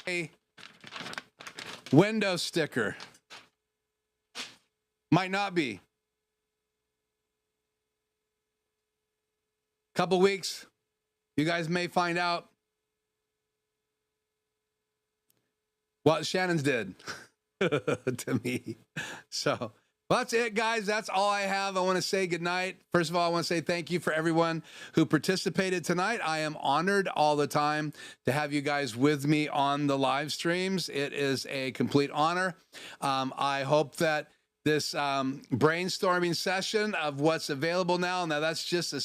A: A window sticker. Might not be. Couple weeks, you guys may find out what Shannon's did to me. So well, that's it, guys. That's all I have. I want to say goodnight. First of all, I want to say thank you for everyone who participated tonight. I am honored all the time to have you guys with me on the live streams. It is a complete honor. I hope that this brainstorming session of what's available now that's just a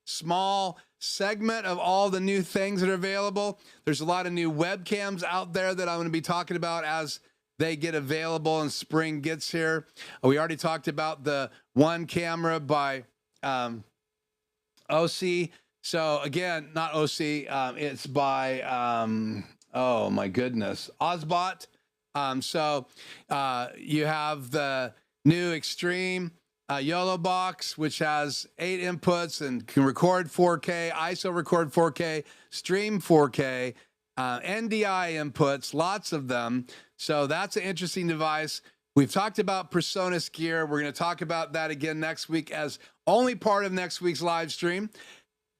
A: small segment of all the new things that are available. There's a lot of new webcams out there that I'm going to be talking about as they get available and spring gets here. We already talked about the one camera by OC. So again, not OC, it's by, oh my goodness, OBSBOT. You have the new Extreme YoloBox, which has 8 inputs and can record 4K, ISO record 4K, stream 4K, NDI inputs, lots of them. So that's an interesting device. We've talked about PreSonus gear. We're going to talk about that again next week as only part of next week's live stream.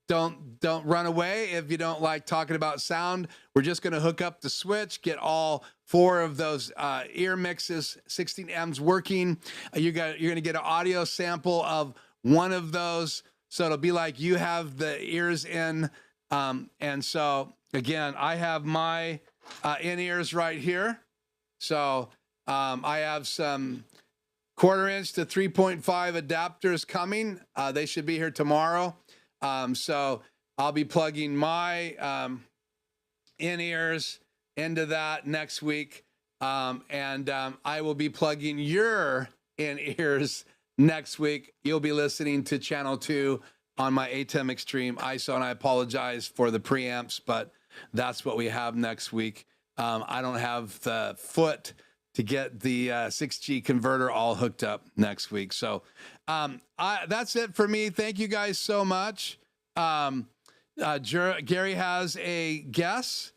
A: Don't run away if you don't like talking about sound. We're just going to hook up the switch, get all 4 of those EarMixes, 16Ms working. You're going to get an audio sample of one of those. So it'll be like you have the ears in. And so, again, I have my in-ears right here. So I have some 1/4 inch to 3.5 adapters coming. They should be here tomorrow. So I'll be plugging my in-ears into that next week. I will be plugging your in-ears next week. You'll be listening to channel 2 on my ATEM Extreme ISO, and I apologize for the preamps, but that's what we have next week. I don't have the foot to get the 6G converter all hooked up next week. So that's it for me. Thank you guys so much. Gary has a guess.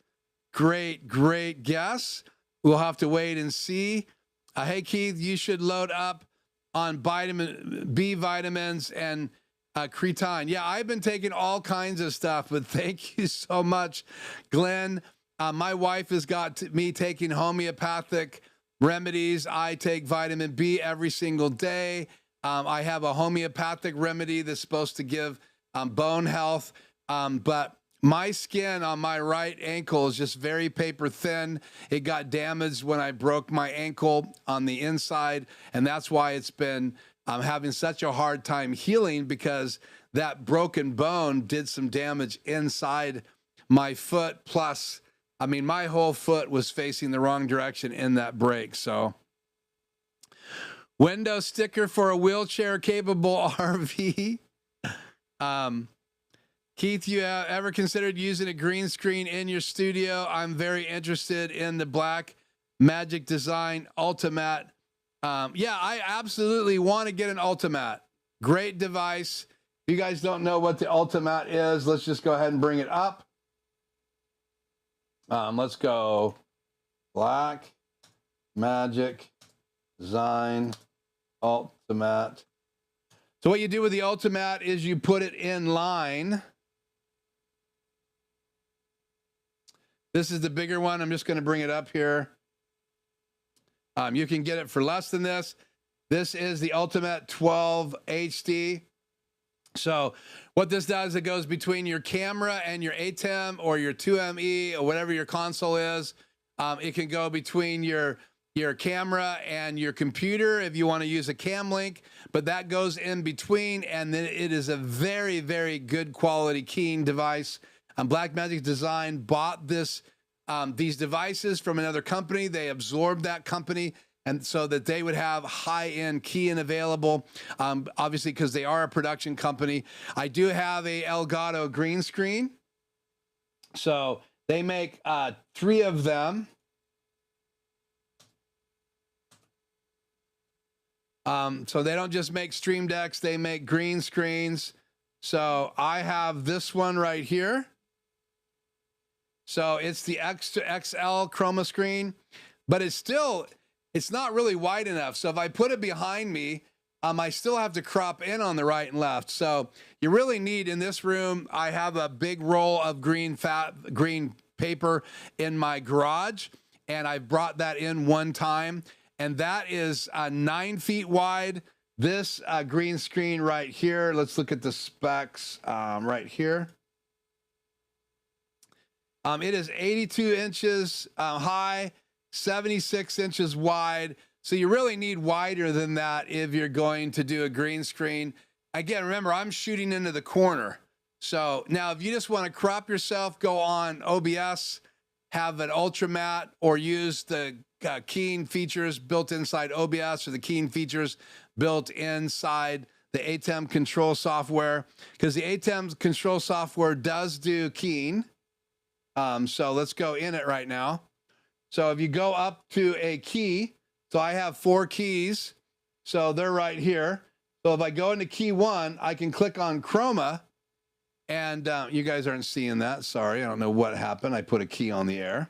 A: Great guess. We'll have to wait and see. Hey, Keith, you should load up on vitamin B vitamins and creatine. Yeah, I've been taking all kinds of stuff, but thank you so much, Glenn. My wife has got me taking homeopathic remedies. I take vitamin B every single day. I have a homeopathic remedy that's supposed to give bone health, but my skin on my right ankle is just very paper thin. It got damaged when I broke my ankle on the inside, and that's why it's been having such a hard time healing, because that broken bone did some damage inside my foot. Plus, I mean, my whole foot was facing the wrong direction in that break. So, window sticker for a wheelchair capable RV. Keith, you ever considered using a green screen in your studio? I'm very interested in the Black Magic Design Ultimat. Yeah, I absolutely want to get an Ultimat. Great device. If you guys don't know what the Ultimat is, let's just go ahead and bring it up. Let's go Black Magic Design Ultimat. So what you do with the Ultimat is you put it in line. This is the bigger one. I'm just going to bring it up here. You can get it for less than this. This is the Ultimat 12 HD. So what this does, it goes between your camera and your ATEM or your 2ME or whatever your console is. It can go between your camera and your computer if you want to use a cam link, but that goes in between, and then it is a very, very good quality keying device. Blackmagic Design bought these devices from another company. They absorbed that company, and so that they would have high-end keying available, obviously because they are a production company. I do have a Elgato green screen. So they make 3 of them. So they don't just make stream decks, they make green screens. So I have this one right here. So it's the X to XL chroma screen, but it's not really wide enough. So if I put it behind me, I still have to crop in on the right and left. So you really need, in this room, I have a big roll of green paper in my garage, and I brought that in one time, and that is 9 feet wide. This green screen right here, let's look at the specs right here. It is 82 inches high, 76 inches wide. So you really need wider than that if you're going to do a green screen. Again, remember, I'm shooting into the corner. So now if you just want to crop yourself, go on OBS, have an ultra matte, or use the keying features built inside OBS, or the keying features built inside the ATEM control software, because the ATEM control software does do keying. So let's go in it right now. So if you go up to a key, so I have 4 keys, so they're right here. So if I go into key 1, I can click on chroma, and you guys aren't seeing that. Sorry, I don't know what happened. I put a key on the air.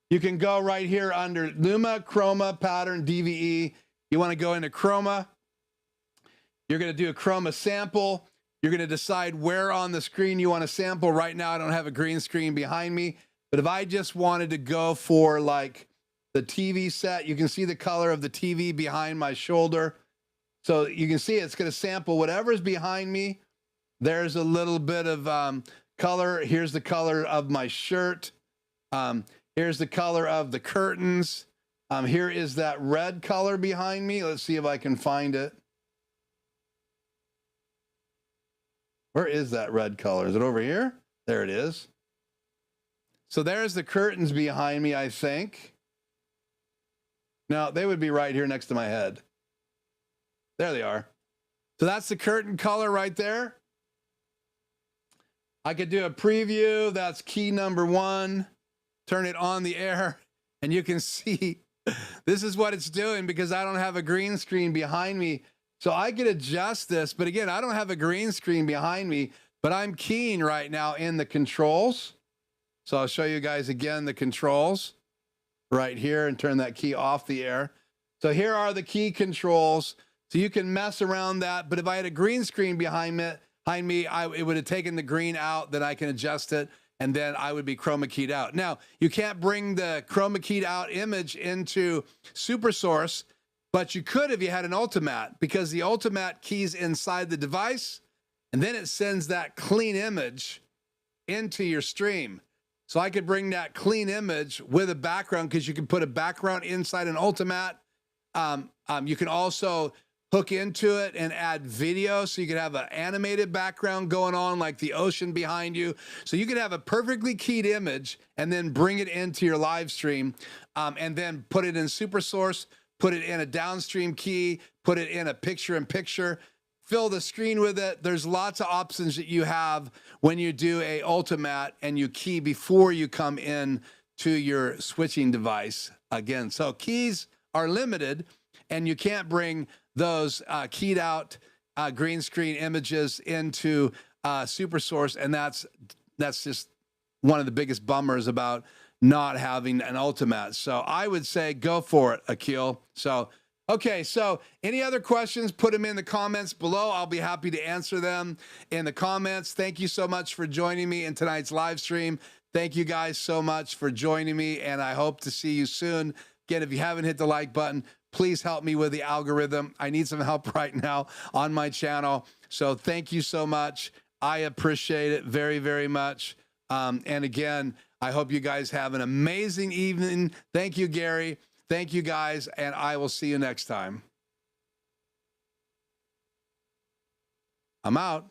A: You can go right here under Luma, Chroma, Pattern, DVE. You want to go into Chroma. You're going to do a Chroma sample. You're going to decide where on the screen you want to sample. Right now, I don't have a green screen behind me, but if I just wanted to go for like the TV set, you can see the color of the TV behind my shoulder. So you can see it's going to sample whatever's behind me. There's a little bit of color. Here's the color of my shirt. Here's the color of the curtains. Here is that red color behind me. Let's see if I can find it. Where is that red color? Is it over here? There it is. So there's the curtains behind me, I think. No, they would be right here next to my head. There they are. So that's the curtain color right there. I could do a preview. That's key number 1. Turn it on the air, and you can see this is what it's doing because I don't have a green screen behind me. So I could adjust this, but again, I don't have a green screen behind me, but I'm keying right now in the controls. So I'll show you guys again the controls right here and turn that key off the air. So here are the key controls. So you can mess around that, but if I had a green screen behind me, it would have taken the green out, then I can adjust it, and then I would be chroma keyed out. Now, you can't bring the chroma keyed out image into SuperSource, but you could if you had an Ultimatte, because the Ultimatte keys inside the device, and then it sends that clean image into your stream. So I could bring that clean image with a background, because you can put a background inside an Ultimatte. You can also hook into it and add video, so you could have an animated background going on like the ocean behind you. So you could have a perfectly keyed image and then bring it into your live stream, and then put it in SuperSource, put it in a downstream key, put it in a picture-in-picture, fill the screen with it. There's lots of options that you have when you do a Ultimatte and you key before you come in to your switching device again. So keys are limited, and you can't bring those keyed out green screen images into SuperSource, and that's just one of the biggest bummers about not having an Ultimatte. So I would say go for it, Akil. So, okay, so any other questions, put them in the comments below. I'll be happy to answer them in the comments. Thank you so much for joining me in tonight's live stream. Thank you guys so much for joining me, and I hope to see you soon. Again, if you haven't hit the like button, please help me with the algorithm. I need some help right now on my channel. So thank you so much. I appreciate it very, very much. And again, I hope you guys have an amazing evening. Thank you, Gary. Thank you, guys. And I will see you next time. I'm out.